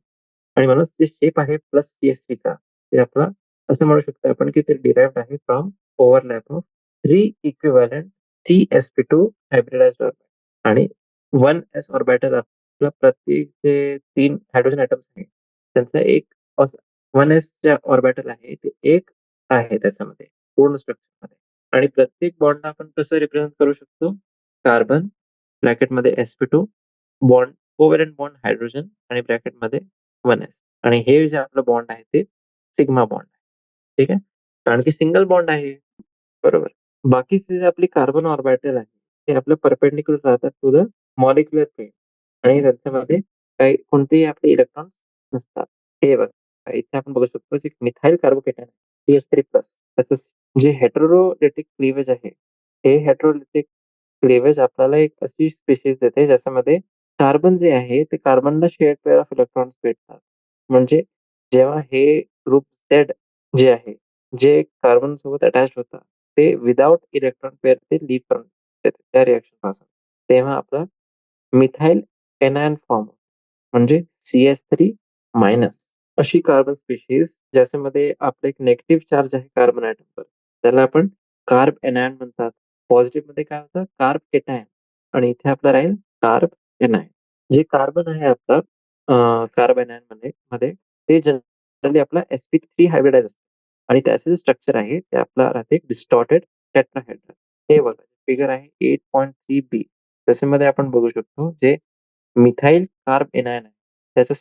आणि म्हणून जे शेप आहे प्लस CH3चा, ते आपला असं म्हणू शकतो आपण की ते डिराइव्हड आहे from overlap of 3 equivalent CsP2 hybridised orbital आणि 1s ऑर्बिटल आपला प्रत्येक जे 3 हायड्रोजन ॲटम्स आहेत, त्यांचा एक 1s जे ऑर्बिटल आहे, ते एक आहे त्याच्यामध्ये पूर्ण स्ट्रक्चरमध्ये. आणि प्रत्येक बॉन्डला आपण कसं रिप्रेझेंट करू शकतो? कार्बन ब्रॅकेटमध्ये sp2 bond covalent bond hydrogen आणि ब्रॅकेटमध्ये 1s आणि हे जे आपलं बॉन्ड आहे ते सिग्मा बॉन्ड आहे. ठीक आहे? कारण की सिंगल बॉन्ड आहे. बरोबर. बाकीचे जे आपली कार्बन ऑर्बिटल आहे, ते आपलं परपेंडिक्युलर राहतात टू द मॉलिक्युलर पेअर आणि त्यांच्यामध्ये काही कोणतेही आपले इलेक्ट्रॉन्स नसतात. हे बघा, इथे आपण बघू शकतो जे मिथाइल कार्बोकॅटायन CH3 प्लस त्याचं जे हेटेरोलिटिक क्लीव्हेज आहे, हे हेटेरोलिटिक क्लीव्हेज आपल्याला एक अशी स्पेशीज देते ज्याच्यामध्ये कार्बन जे आहे ते कार्बनला शेअर्ड पेअर ऑफ इलेक्ट्रॉन्स भेटतात. म्हणजे जेव्हा हे ग्रुप Z जे आहे, जे कार्बन सोबत अटॅच होतात, ते विथआऊट इलेक्ट्रॉन पेअर ते लीव्ह करून देतात त्या रिएक्शनपासून. तेव्हा आपलं मिथाइल एनायन फॉर्म म्हणजे CH3- अशी कार्बन स्पेशीज ज्याच्यामध्ये आपलं एक निगेटिव्ह चार्ज आहे कार्बन ॲटमवर. त्याला आपण कार्ब एनायन म्हणतात. पॉझिटिव्हमध्ये काय होतं? कार्ब केटायन आणि इथे आपलं राहील कार्ब एनायन. जे कार्बन आहे आपलं कार्ब एनायन मध्ये मध्ये ते जनरली आपला sp3 हायब्रिडाइज असतं आणि त्याचं जे स्ट्रक्चर आहे ते आपलं राहते डिस्टॉर्टेड टेट्राहेड्रल. हे बघा फिगर आहे 8.3b. त्याच्यामध्ये आपण बघू शकतो जे मिथाइल कार्ब एनायन आहे. त्याचा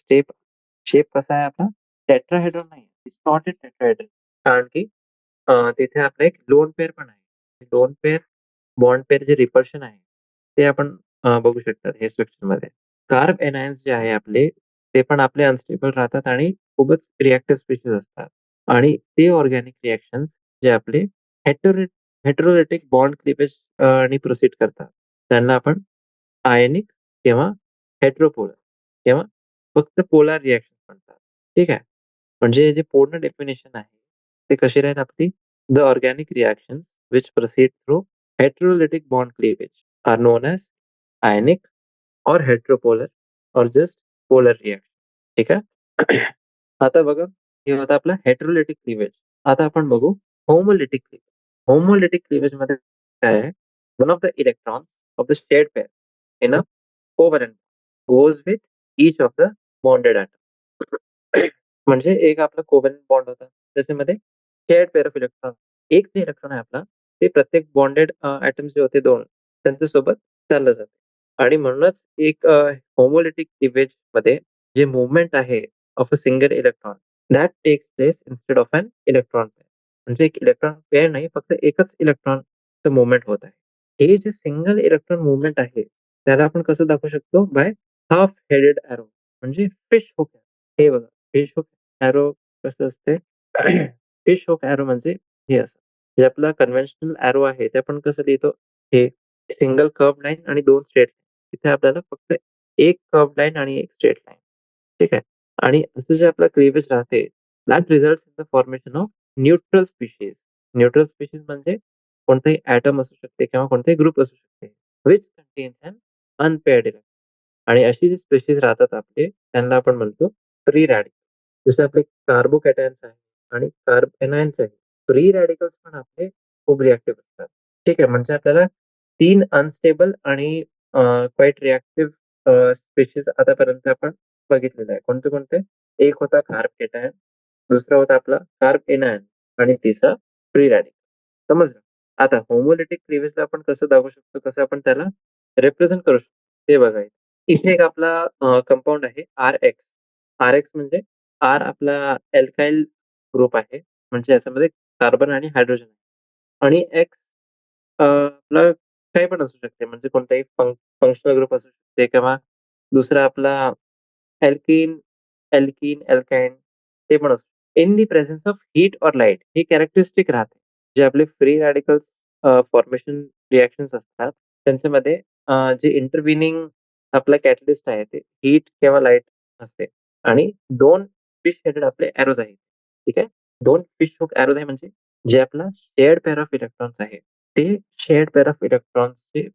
शेप कसा आहे आपला? टेट्राहेड्रॉन नाही, डिस्टॉर्टेड टेट्राहेड्रल. कारण की तिथे आपलं एक लोन पेअर पण आहे. लोन पेअर, बॉन्ड पेअर जे रिपल्शन आहे, ते आपण बघू शकतात हे स्ट्रक्चरमध्ये. कार्ब एनायन्स जे आहे आपले, ते पण आपले अनस्टेबल राहतात आणि खूपच रिएक्टिव्ह स्पीशीज असतात. आणि ते ऑर्गॅनिक रिएक्शन्स जे आपले हेटेरोलेटिक बॉन्ड क्लिवेज आणि प्रोसीड करतात. त्यांना आपण आयनिक किंवा हेटेरोपोलर किंवा फक्त पोलर रिएक्शन म्हणतात. ठीक आहे. म्हणजे जे पूर्ण डेफिनेशन आहे, ते कशी राहील आपली? The organic reactions which proceed through heterolytic bond cleavage are known as ionic or heteropolar or just polar reaction. ठीक आहे. आता बघा, हे होतं आपलं हेटेरोलिटिक क्लीवेज. आता आपण बघू होमोलिटिक क्लीवेज. होमोलिटिक क्लीवेज मध्ये काय आहे? One of the electrons of the shared pair in a covalent goes with each of the bonded atom. म्हणजे एक आपला कोव्हॅलेंट बॉन्ड होता. त्याच्यामध्ये शेअर्ड पेअर ऑफ इलेक्ट्रॉन. एक जे इलेक्ट्रॉन आहे आपला, ते प्रत्येक बॉन्डेड ॲटम्स जे होते 2 त्यांच्यासोबत चाललं जातं. आणि म्हणूनच एक होमोलिटिक क्लीवेज मध्ये जे मूव्हमेंट आहे of a single electron that takes place instead of an electron pair. म्हणजे एक इलेक्ट्रॉन पेअर नाही, फक्त एकच इलेक्ट्रॉनचं मूव्हमेंट होत आहे. हे जे सिंगल इलेक्ट्रॉन मूव्हमेंट आहे, त्याला आपण कसं दाखवू शकतो? बाय हाफ हेडेड एरो म्हणजे फिश हुक. हे बघा, फिश हुक एरो कसं असते? फिश हुक एरो म्हणजे हे असं. जे आपला कन्व्हेन्शनल एरो आहे, ते आपण कसं लिहितो? हे सिंगल कर्व्ह लाईन आणि 2 स्ट्रेट लाईन. इथे आपल्याला फक्त एक कर्व्ह लाईन आणि एक स्ट्रेट लाईन. ठीक आहे. आणि असं जे आपलं क्लीव्हेज राहते, that results in the formation of neutral species. Neutral species म्हणजे कोणताही ॲटम असू शकते किंवा कोणताही ग्रुप असू शकते, which contains an unpaired electron. आणि अशी जी स्पीशीज राहतात आपले, त्यांना आपण म्हणतो फ्री रॅडिकल. जसे आपले कार्बोकॅटायन्स आहे आणि कार्ब एनायन्स आहे. फ्री रॅडिकल्स पण आपले खूप रिएक्टिव्ह असतात. ठीक आहे. म्हणजे आपल्याला 3 अनस्टेबल आणि क्वाईट रिएक्टिव्ह स्पीशीज आतापर्यंत आपण बघितलेलं आहे. कोणते-कोणते? एक होता कार्ब केटायन, दुसरा होता आपला कार्ब एनायन आणि तिसरा फ्री रॅडिकल. समजलं? आता होमोलिटिक क्लीव्हेजला आपण कसं दाखवू शकतो, कसं आपण त्याला रिप्रेझेंट करू शकतो, ते बघायचं. इथे एक आपला कंपाउंड आहे RX. RX म्हणजे R आपला अल्काइल ग्रुप आहे. म्हणजे याच्यामध्ये कार्बन आणि हायड्रोजन आहे. आणि X आपला काही पण असू शकते. म्हणजे कोणताही फंक्शनल ग्रुप असू शकते किंवा दुसरा आपला अल्कीन, अल्काइन ते पण असतं. In the presence of heat और लाईट हे कॅरेक्टरिस्टिक राहते. जे आपले फ्री रॅडिकल्स फॉर्मेशन रिएक्शन्स असतात, त्यांच्यामध्ये जे इंटरव्हिनिंग आपला कॅटलिस्ट आहे ते हीट किंवा लाईट असते. आणि 2 फिश हेडेड आपले एरोज आहेत. ठीक आहे. 2 फिश हुक एरोज आहे म्हणजे जे आपला शेअर्ड पेअर ऑफ इलेक्ट्रॉन्स आहे, ते शेअर्ड पेअर ऑफ इलेक्ट्रॉन्सचे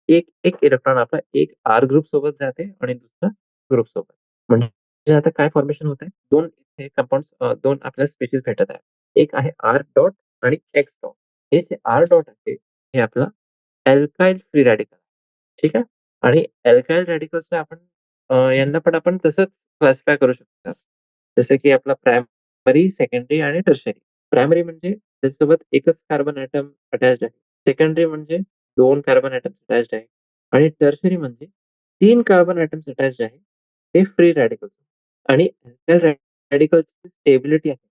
एक एक इलेक्ट्रॉन आपला एक R ग्रुप सोबत जाते आणि दुसरा ग्रुप सोबत. म्हणजे आता काय फॉर्मेशन होत आहे? 2 इथे कंपाउंड्स 2 आपल्याला स्पेशीज भेटत आहे. एक आहे R डॉट आणि X डॉट. हे जे R डॉट आहे, हे आपलं अल्काइल फ्री रॅडिकल. ठीक आहे. आणि अल्काइल रॅडिकल्सला आपण यांना पण आपण तसंच क्लासिफाय करू शकतो. जसं की आपला प्रायमरी, सेकंडरी आणि टर्शियरी. प्रायमरी म्हणजे त्याच्यासोबत एकच कार्बन ॲटम अटॅच्ड आहे. सेकंडरी म्हणजे 2 कार्बन ॲटम्स अटॅच्ड आहे. आणि टर्शियरी म्हणजे 3 कार्बन ॲटम्स अटॅच्ड आहे. ते फ्री रॅडिकल्स. आणि अल्काइल रॅडिकल्सची स्टेबिलिटी आहे.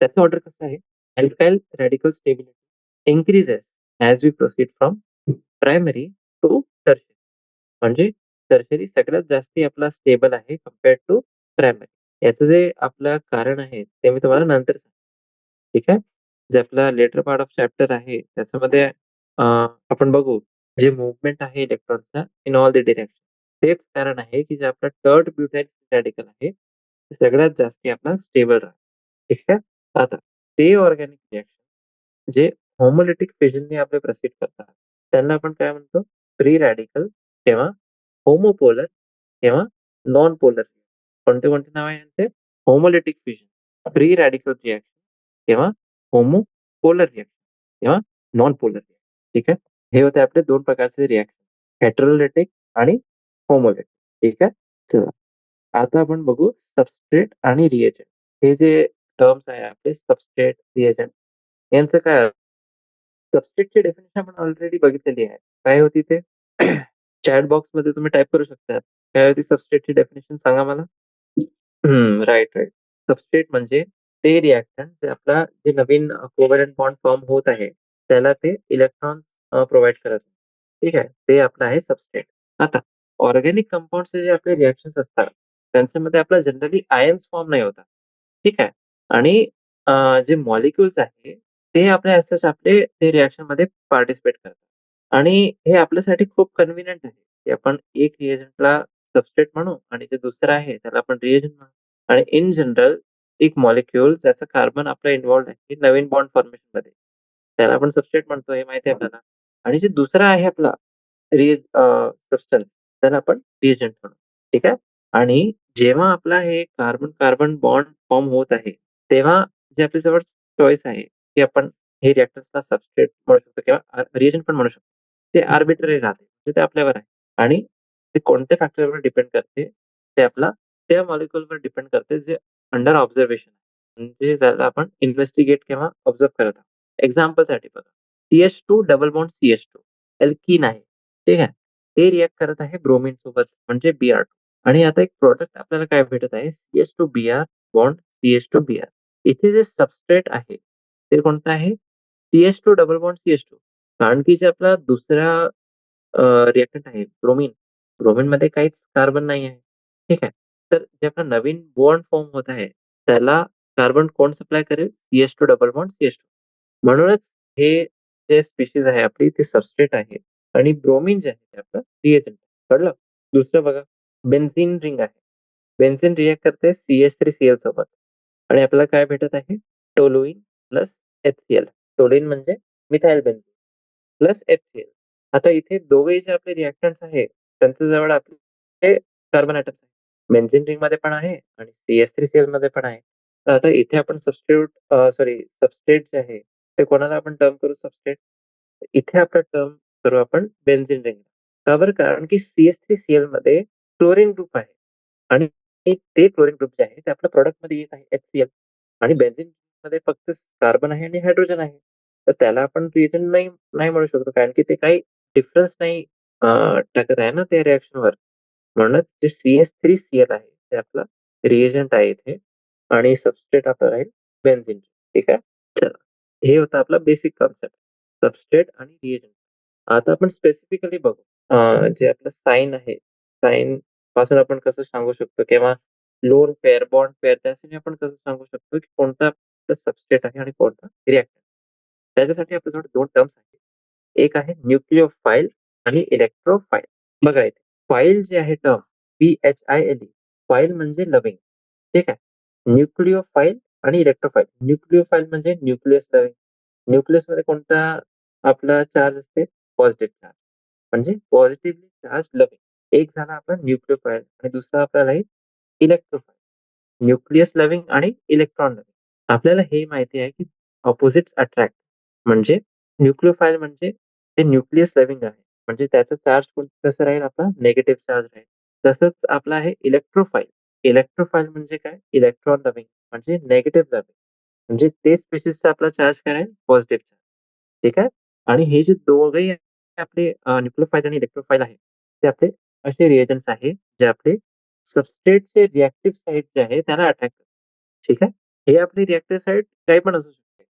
त्याचं ऑर्डर कसं आहे? Alkyl radical stability increases as we proceed from primary to tertiary. म्हणजे टर्शियरी सगळ्यात जास्ती आपला स्टेबल आहे कंपेअर्ड टू प्रायमरी. याचं जे आपलं कारण आहे, ते मी तुम्हाला नंतर सांगेन. ठीक आहे. जे आपला लेटर पार्ट ऑफ चॅप्टर आहे, त्याच्यामध्ये आपण बघू जे मूव्हमेंट आहे इलेक्ट्रॉनचा इन ऑल द डिरेक्शन. तेच कारण आहे, की जे आपलं टर्ड ब्युटाइल रॅडिकल आहे, ते सगळ्यात जास्ती आपला स्टेबल राहतं. ठीक आहे. आता ते ऑर्गॅनिक रिएक्शन जे होमोलिटिक फिजनने आपले प्रोसीड करतात, त्यांना आपण काय म्हणतो? फ्री रॅडिकल किंवा होमोपोलर किंवा नॉन पोलर. कोणते कोणते नाव आहे यांचे? Homolytic fission, free radical reaction किंवा होमोपोलर रिएक्शन किंवा नॉन पोलर रिएक्शन. ठीक आहे. हे होते आपले दोन प्रकारचे रिएक्शन, हेटेरोलिटिक आणि होमोलिटिक. ठीक आहे. चला, आता आपण बघू सबस्ट्रेट आणि रिएजंट. हे जे टर्म्स आहे आपले सबस्ट्रेट, रिएजंट, यांचं काय अर्थ? सबस्ट्रेटची डेफिनेशन आपण ऑलरेडी बघितलेली आहे. काय होती ते? चॅट बॉक्समध्ये तुम्ही टाइप करू शकता. काय होती सबस्ट्रेटची डेफिनेशन सांगा मला? Right, right. सबस्ट्रेट म्हणजे ते रिएक्टंट जे आपला जे नवीन कोव्हॅलेंट बॉन्ड फॉर्म होत आहे, त्याला ते इलेक्ट्रॉन्स प्रोव्हाईड करत आहे. ठीक आहे. ते आपलं आहे सबस्ट्रेट. आता ऑर्गॅनिक कंपाउंड्सचे जे आपले रिएक्शन्स असतात, त्यांच्यामध्ये आपला जनरली आयन्स फॉर्म नाही होतात. ठीक आहे. आणि जे मॉलिक्युल्स आहे, ते आपले ॲज सच आपले ते रिएक्शनमध्ये पार्टिसिपेट करतात. आणि हे आपल्यासाठी खूप कन्व्हिनियंट आहे, की आपण एक रिएजंटला सबस्ट्रेट म्हणू आणि जे दुसरं आहे त्याला आपण रिएजंट म्हणू. आणि इन जनरल एक मॉलिक्यूल ज्याचा कार्बन आपला इन्व्हॉल्व्ड आहे नवीन बॉन्ड फॉर्मेशनमध्ये, त्याला आपण सबस्ट्रेट म्हणतो, हे माहिती आहे आपल्याला. आणि जे दुसरा आहे आपला सबस्टन्स, त्याला आपण रिएजंट म्हणू. ठीक आहे. आणि जेव्हा आपला हे कार्बन-कार्बन बॉन्ड फॉर्म होत आहे, तेव्हा जे आपल्याजवळ चॉईस आहे, की आपण हे रिएक्टन्सला सबस्ट्रेट म्हणू शकतो किंवा रिएजंट पण म्हणू शकतो. ते आर्बिट्ररी राहते. म्हणजे ते आपल्यावर आहे. आणि ते कोणत्या फॅक्टरवर डिपेंड करते, ते आपला त्या मॉलिक्युलवर डिपेंड करते, जे अंडर ऑब्झर्वेशन म्हणजे ज्याला आपण इन्व्हेस्टिगेट किंवा ऑब्झर्व्ह करत आहोत. एक्झाम्पलसाठी बघा, CH2 double bond CH2 alkyne आहे. ठीक आहे. ते रिएक्ट करत आहे ब्रोमीन सोबत म्हणजे Br2. आणि आता एक प्रॉडक्ट आपल्याला काय भेटत आहे? CH2Br bond CH2Br. इथे जे सबस्ट्रेट आहे, ते कोणतं आहे? CH2 double bond CH2. कारण की जे आपला दुसरा रिएक्टंट आहे ब्रोमीन, ब्रोमीनमध्ये काहीच कार्बन नाही आहे. ठीक आहे. तर जे आपला नवीन बॉन्ड फॉर्म होत आहे, त्याला कार्बन कोण सप्लाय करेल? CH2 double bond CH2. म्हणूनच हे जे स्पेशीज आहे आपली ती सबस्ट्रेट आहे आणि ब्रोमीन जे आहे ते आपलं रिएजंट. कळलं? दुसरं बघा, बेन्झीन रिंग आहे. बेन्झीन रिएक्ट करते CH3Cl सोबत आणि आपल्याला काय भेटत आहे? टोलुईन प्लस HCl. टोलुईन म्हणजे मिथाइल बेन्झीन प्लस HCl. आता इथे दोघेही जे आपले रिएक्टंट्स आहेत, त्यांच्या जवळ आपले कार्बन ॲटम्स आहेत. बेन्झीन रिंगमध्ये पण आहे आणि CH3Cl मध्ये पण आहे. तर आता इथे आपण सबस्ट्रेट जे आहे, ते कोणाला आपण टर्म करू सबस्ट्रेट? इथे आपला टर्म करू आपण बेन्झीन रिंग. का बरं? कारण की CH3Cl मध्ये क्लोरीन ग्रुप आहे आणि ते क्लोरीन ग्रुप जे आहे, ते आपल्या प्रॉडक्टमध्ये येत आहे HCl. आणि बेन्झीनमध्ये फक्त कार्बन आहे आणि हायड्रोजन आहे. तर त्याला आपण रिएजंट नाही नाही म्हणू शकतो, कारण की ते काही डिफरन्स नाही टाकत आहे ना त्या रिएक्शनवर. म्हणूनच जे CH3Cl आहे, ते आपला रिएजंट आहे इथे आणि सबस्ट्रेट आपला राहील बेन्झीन. ठीक आहे. चला, हे होतं आपला बेसिक कन्सेप्ट, सबस्ट्रेट आणि रिएजंट. आता आपण स्पेसिफिकली बघू जे आपलं साइन आहे, साइन पासून आपण कसं सांगू शकतो किंवा लोन पेअर, बॉन्ड पेअर त्यासाठी आपण कसं सांगू शकतो, की कोणता आपला सबस्ट्रेट आहे आणि कोणता रिएक्टंट. त्याच्यासाठी आपल्याजवळ 2 टर्म्स आहेत. एक आहे न्यूक्लिओफाइल आणि इलेक्ट्रोफाइल. बघा इथे फाइल जे आहे टर्म PHILE, फाइल म्हणजे लव्हिंग. ठीक आहे. न्यूक्लिओफाइल आणि इलेक्ट्रोफाइल. न्यूक्लिओफाइल म्हणजे न्यूक्लियस लव्हिंग. न्यूक्लियसमध्ये कोणता आपला चार्ज असते? Positive charge. म्हणजे पॉझिटिव्हली चार्ज लव्हिंग. एक झाला आपला न्यूक्लिओफाइल आणि दुसरा आपला राहील इलेक्ट्रोफाइल. न्यूक्लियस लव्हिंग आणि इलेक्ट्रॉन लव्हिंग. आपल्याला हे माहिती आहे, की अपोझिट्स अट्रॅक्ट. म्हणजे न्यूक्लिओफाइल म्हणजे ते न्यूक्लियस लव्हिंग आहे. म्हणजे त्याचा चार्ज कसं राहील आपला? निगेटिव्ह चार्ज राहील. तसंच आपला आहे इलेक्ट्रोफाइल. इलेक्ट्रोफाइल म्हणजे काय? इलेक्ट्रॉन लव्हिंग म्हणजे निगेटिव्ह लव्हिंग. म्हणजे ते स्पेसिसचा आपला चार्ज काय राहील? Positive charge. ठीक आहे. आणि हे जे दोघंही आपले न्यूक्लिओफाइल आणि इलेक्ट्रोफाइल आहे, ते आपले असे रिएजंट्स आहेत, जे आपले सबस्ट्रेटचे रिएक्टिव्ह साइट जे आहे त्याला अटॅक करतात. ठीक आहे. हे आपली रिएक्टिव्ह साइट काही पण असू शकते.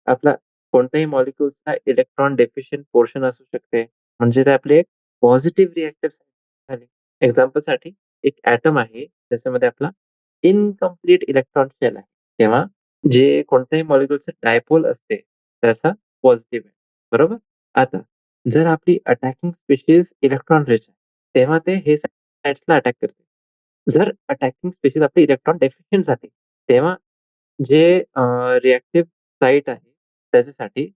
आपला कोणत्याही मॉलिक्युल्सचा इलेक्ट्रॉन डेफिशियंट पोर्शन असू शकते. म्हणजे ते आपले एक पॉझिटिव्ह रिएक्टिव्ह साइट झाले. एक्झाम्पलसाठी एक एटम आहे, त्याच्यामध्ये आपला इन्कम्प्लीट इलेक्ट्रॉन शेल आहे. तेव्हा जे कोणत्याही मॉलिक्युलचं डायपोल असते, त्याचा पॉझिटिव्ह आहे. बरोबर? आता जर आपली अटॅकिंग स्पेशीज इलेक्ट्रॉन रिच आहे, तेव्हा ते हे साइट्सला अटॅक करते. जर अटॅकिंग स्पेशीज आपली इलेक्ट्रॉन डेफिशियंट झाली, तेव्हा जे रिएक्टिव्ह साईट आहे त्याच्यासाठी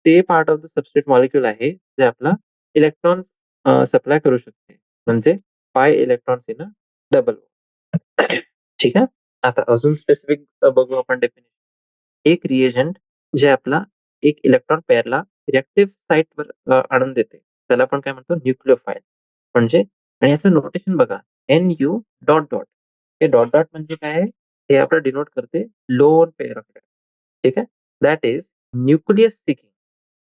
ते part of the substrate molecule आहे जे आपला इलेक्ट्रॉन्स सप्लाय करू शकते. म्हणजे पाय इलेक्ट्रॉन्स इन अ डबल ठीक आहे. आता अजून स्पेसिफिक बघू आपण डेफिनेशन. एक रिएजंट जे आपला एक इलेक्ट्रॉन पेअरला रिएक्टिव्ह साइटवर आणून देते. त्याला आपण काय म्हणतो न्यूक्लिओफाइल. म्हणजे आणि याचं नोटेशन बघा NU डॉट डॉट. हे डॉट डॉट म्हणजे काय आहे? हे आपलं डिनोट करते लोन पेअर ऑफ इलेक्ट्रॉन. ठीक आहे. That is nucleus seeking.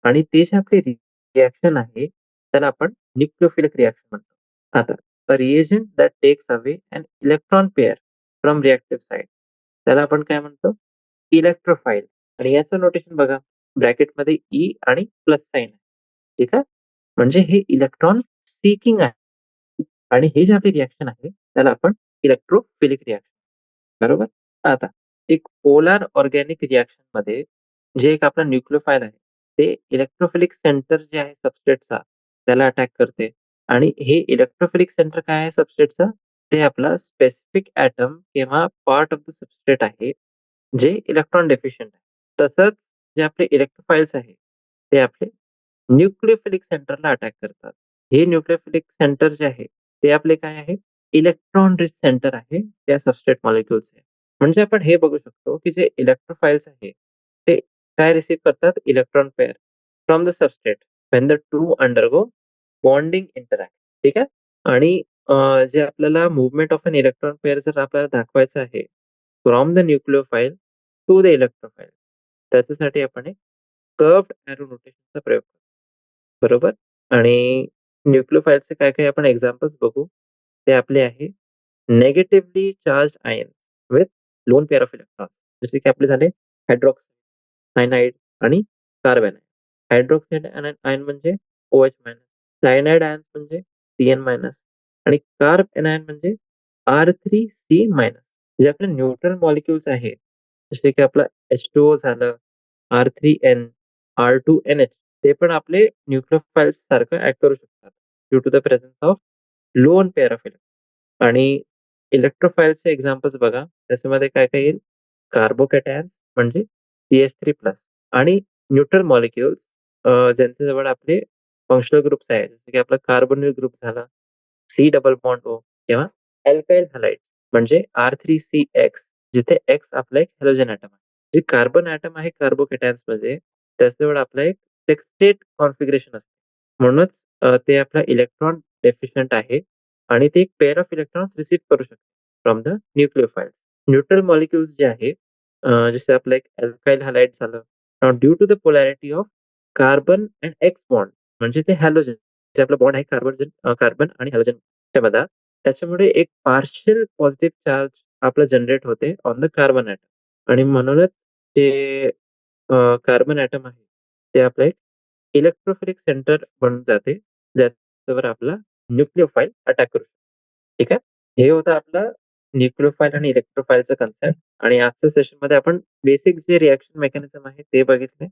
आणि ते जे आपले रिएक्शन आहे त्याला आपण न्यूक्लिओफिलिक रिएक्शन म्हणतो. आता a reagent that takes away an electron pair from reactive side त्याला आपण काय म्हणतो इलेक्ट्रोफाइल. आणि याचं नोटेशन बघा ब्रॅकेटमध्ये ई आणि प्लस साइन आहे. ठीक आहे. म्हणजे हे इलेक्ट्रॉन सीकिंग आहे आणि हे जे आपले रिएक्शन आहे त्याला आपण इलेक्ट्रोफिलिक रिएक्शन. बरोबर. आता एक पोलार ऑर्गॅनिक रिएक्शन मध्ये जे एक आपला न्यूक्लिओफाइल आहे ते इलेक्ट्रोफिलिक सेंटर जे आहे सबस्ट्रेटचा त्याला अटॅक करते. आणि हे इलेक्ट्रोफिलिक सेंटर काय आहे सबस्ट्रेटचा ते आपला स्पेसिफिक ऍटम किंवा पार्ट ऑफ द सबस्ट्रेट आहे जे इलेक्ट्रॉन डेफिशियंट आहे. तसंच जे आपले इलेक्ट्रोफाइल्स आहे ते आपले न्यूक्लिओफिलिक सेंटरला अटॅक करतात. हे न्यूक्लिओफिलिक सेंटर जे आहे ते आपले काय आहे इलेक्ट्रॉन रिच सेंटर आहे त्या सबस्ट्रेट मॉलिक्युल्सचे. म्हणजे आपण हे बघू शकतो की जे इलेक्ट्रोफाइल्स आहे ते काय रिसीव्ह करतात electron pair from the substrate when the two undergo bonding interact. ठीक आहे. आणि जे आपल्याला movement of an electron pair जर आपल्याला दाखवायचं आहे from the nucleophile to the electrophile त्याच्यासाठी आपण एक कर्व्ड एरो नोटेशनचा प्रयोग करतो. बरोबर. आणि न्यूक्लिओफाइलचे काय काय आपण एक्झाम्पल्स बघू. ते आपले आहे negatively charge ion with loan pair of electrons. जसे की आपले झाले हायड्रॉक्साइड सायनाइड आणि कार्बन. हायड्रॉक्साइड आयन म्हणजे OH मायनस. सायनाइड आयन्स म्हणजे CN मायनस आणि कार्ब एनायन म्हणजे R3C मायनस. जे आपले न्यूट्रल मॉलिक्युल्स आहे जसे की आपला H2O झालं R3N R2NH ते पण आपले न्यूक्लिओफाइल्स सारखं ऍक्ट करू शकतात due to the presence of lone pair of electron. आणि इलेक्ट्रोफाइल्सचे एक्झाम्पल्स बघा त्याच्यामध्ये काय काय येईल कार्बोकॅटायन्स म्हणजे CH3 प्लस आणि न्यूट्रल मॉलिक्युल्स ज्यांच्याजवळ आपले फंक्शनल ग्रुप्स आहेत जसे की आपला कार्बोनिल ग्रुप झाला C डबल बॉन्ड O किंवा अल्काइल हॅलाइड्स म्हणजे R3CX जिथे X आपला एक हॅलोजन ॲटम आहे. जे कार्बन ॲटम आहे कार्बोकॅटायन्स मध्ये त्याच्याजवळ आपला एक सेक्स्टेट कॉन्फिगरेशन असते. म्हणूनच ते आपला इलेक्ट्रॉन डेफिशियंट आहे आणि ते एक पेअर ऑफ इलेक्ट्रॉन्स रिसीव्ह करू शकते from the nucleophiles. Neutral molecules जे आहे जसे आपलं एक अल्काइल हॅलाइड झालं due to the polarity of carbon and X bond म्हणजे ते हॅलोजन जे आपला बॉन्ड आहे कार्बन आणि हॅलोजनच्या मध्ये त्याच्यामुळे एक पार्शियल पॉझिटिव्ह चार्ज आपलं जनरेट होते ऑन द कार्बन ॲटम आणि म्हणूनच ते कार्बन ॲटम आहे ते आपलं एक इलेक्ट्रोफिलिक सेंटर बनून जाते ज्याच्यावर आपला न्यूक्लिओफाइल अटॅक करू शकतो. ठीक आहे. हे होतं आपलं न्यूक्लिओफाइल आणि इलेक्ट्रोफाइलचं कन्सेप्ट. आणि आजच्या सेशनमध्ये आपण बेसिक जे रिएक्शन मेकॅनिझम आहे ते बघितले.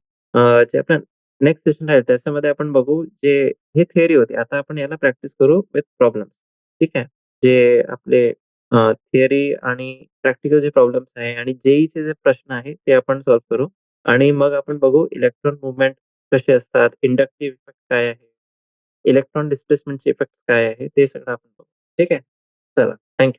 जे आपण नेक्स्ट सेशन आहे त्याच्यामध्ये आपण बघू जे हे थिअरी होते. आता आपण याला प्रॅक्टिस करू विथ प्रॉब्लेम्स. ठीक आहे. जे आपले थिअरी आणि प्रॅक्टिकल जे प्रॉब्लेम्स आहे आणि जेईचे जे प्रश्न आहे ते आपण सॉल्व्ह करू. आणि मग आपण बघू इलेक्ट्रॉन मूव्हमेंट कसे असतात, इंडक्टिव्ह इफेक्ट काय आहे, इलेक्ट्रॉन डिस्प्लेसमेंटचे इफेक्ट काय आहे ते सगळं आपण बघू. ठीक आहे. चला थँक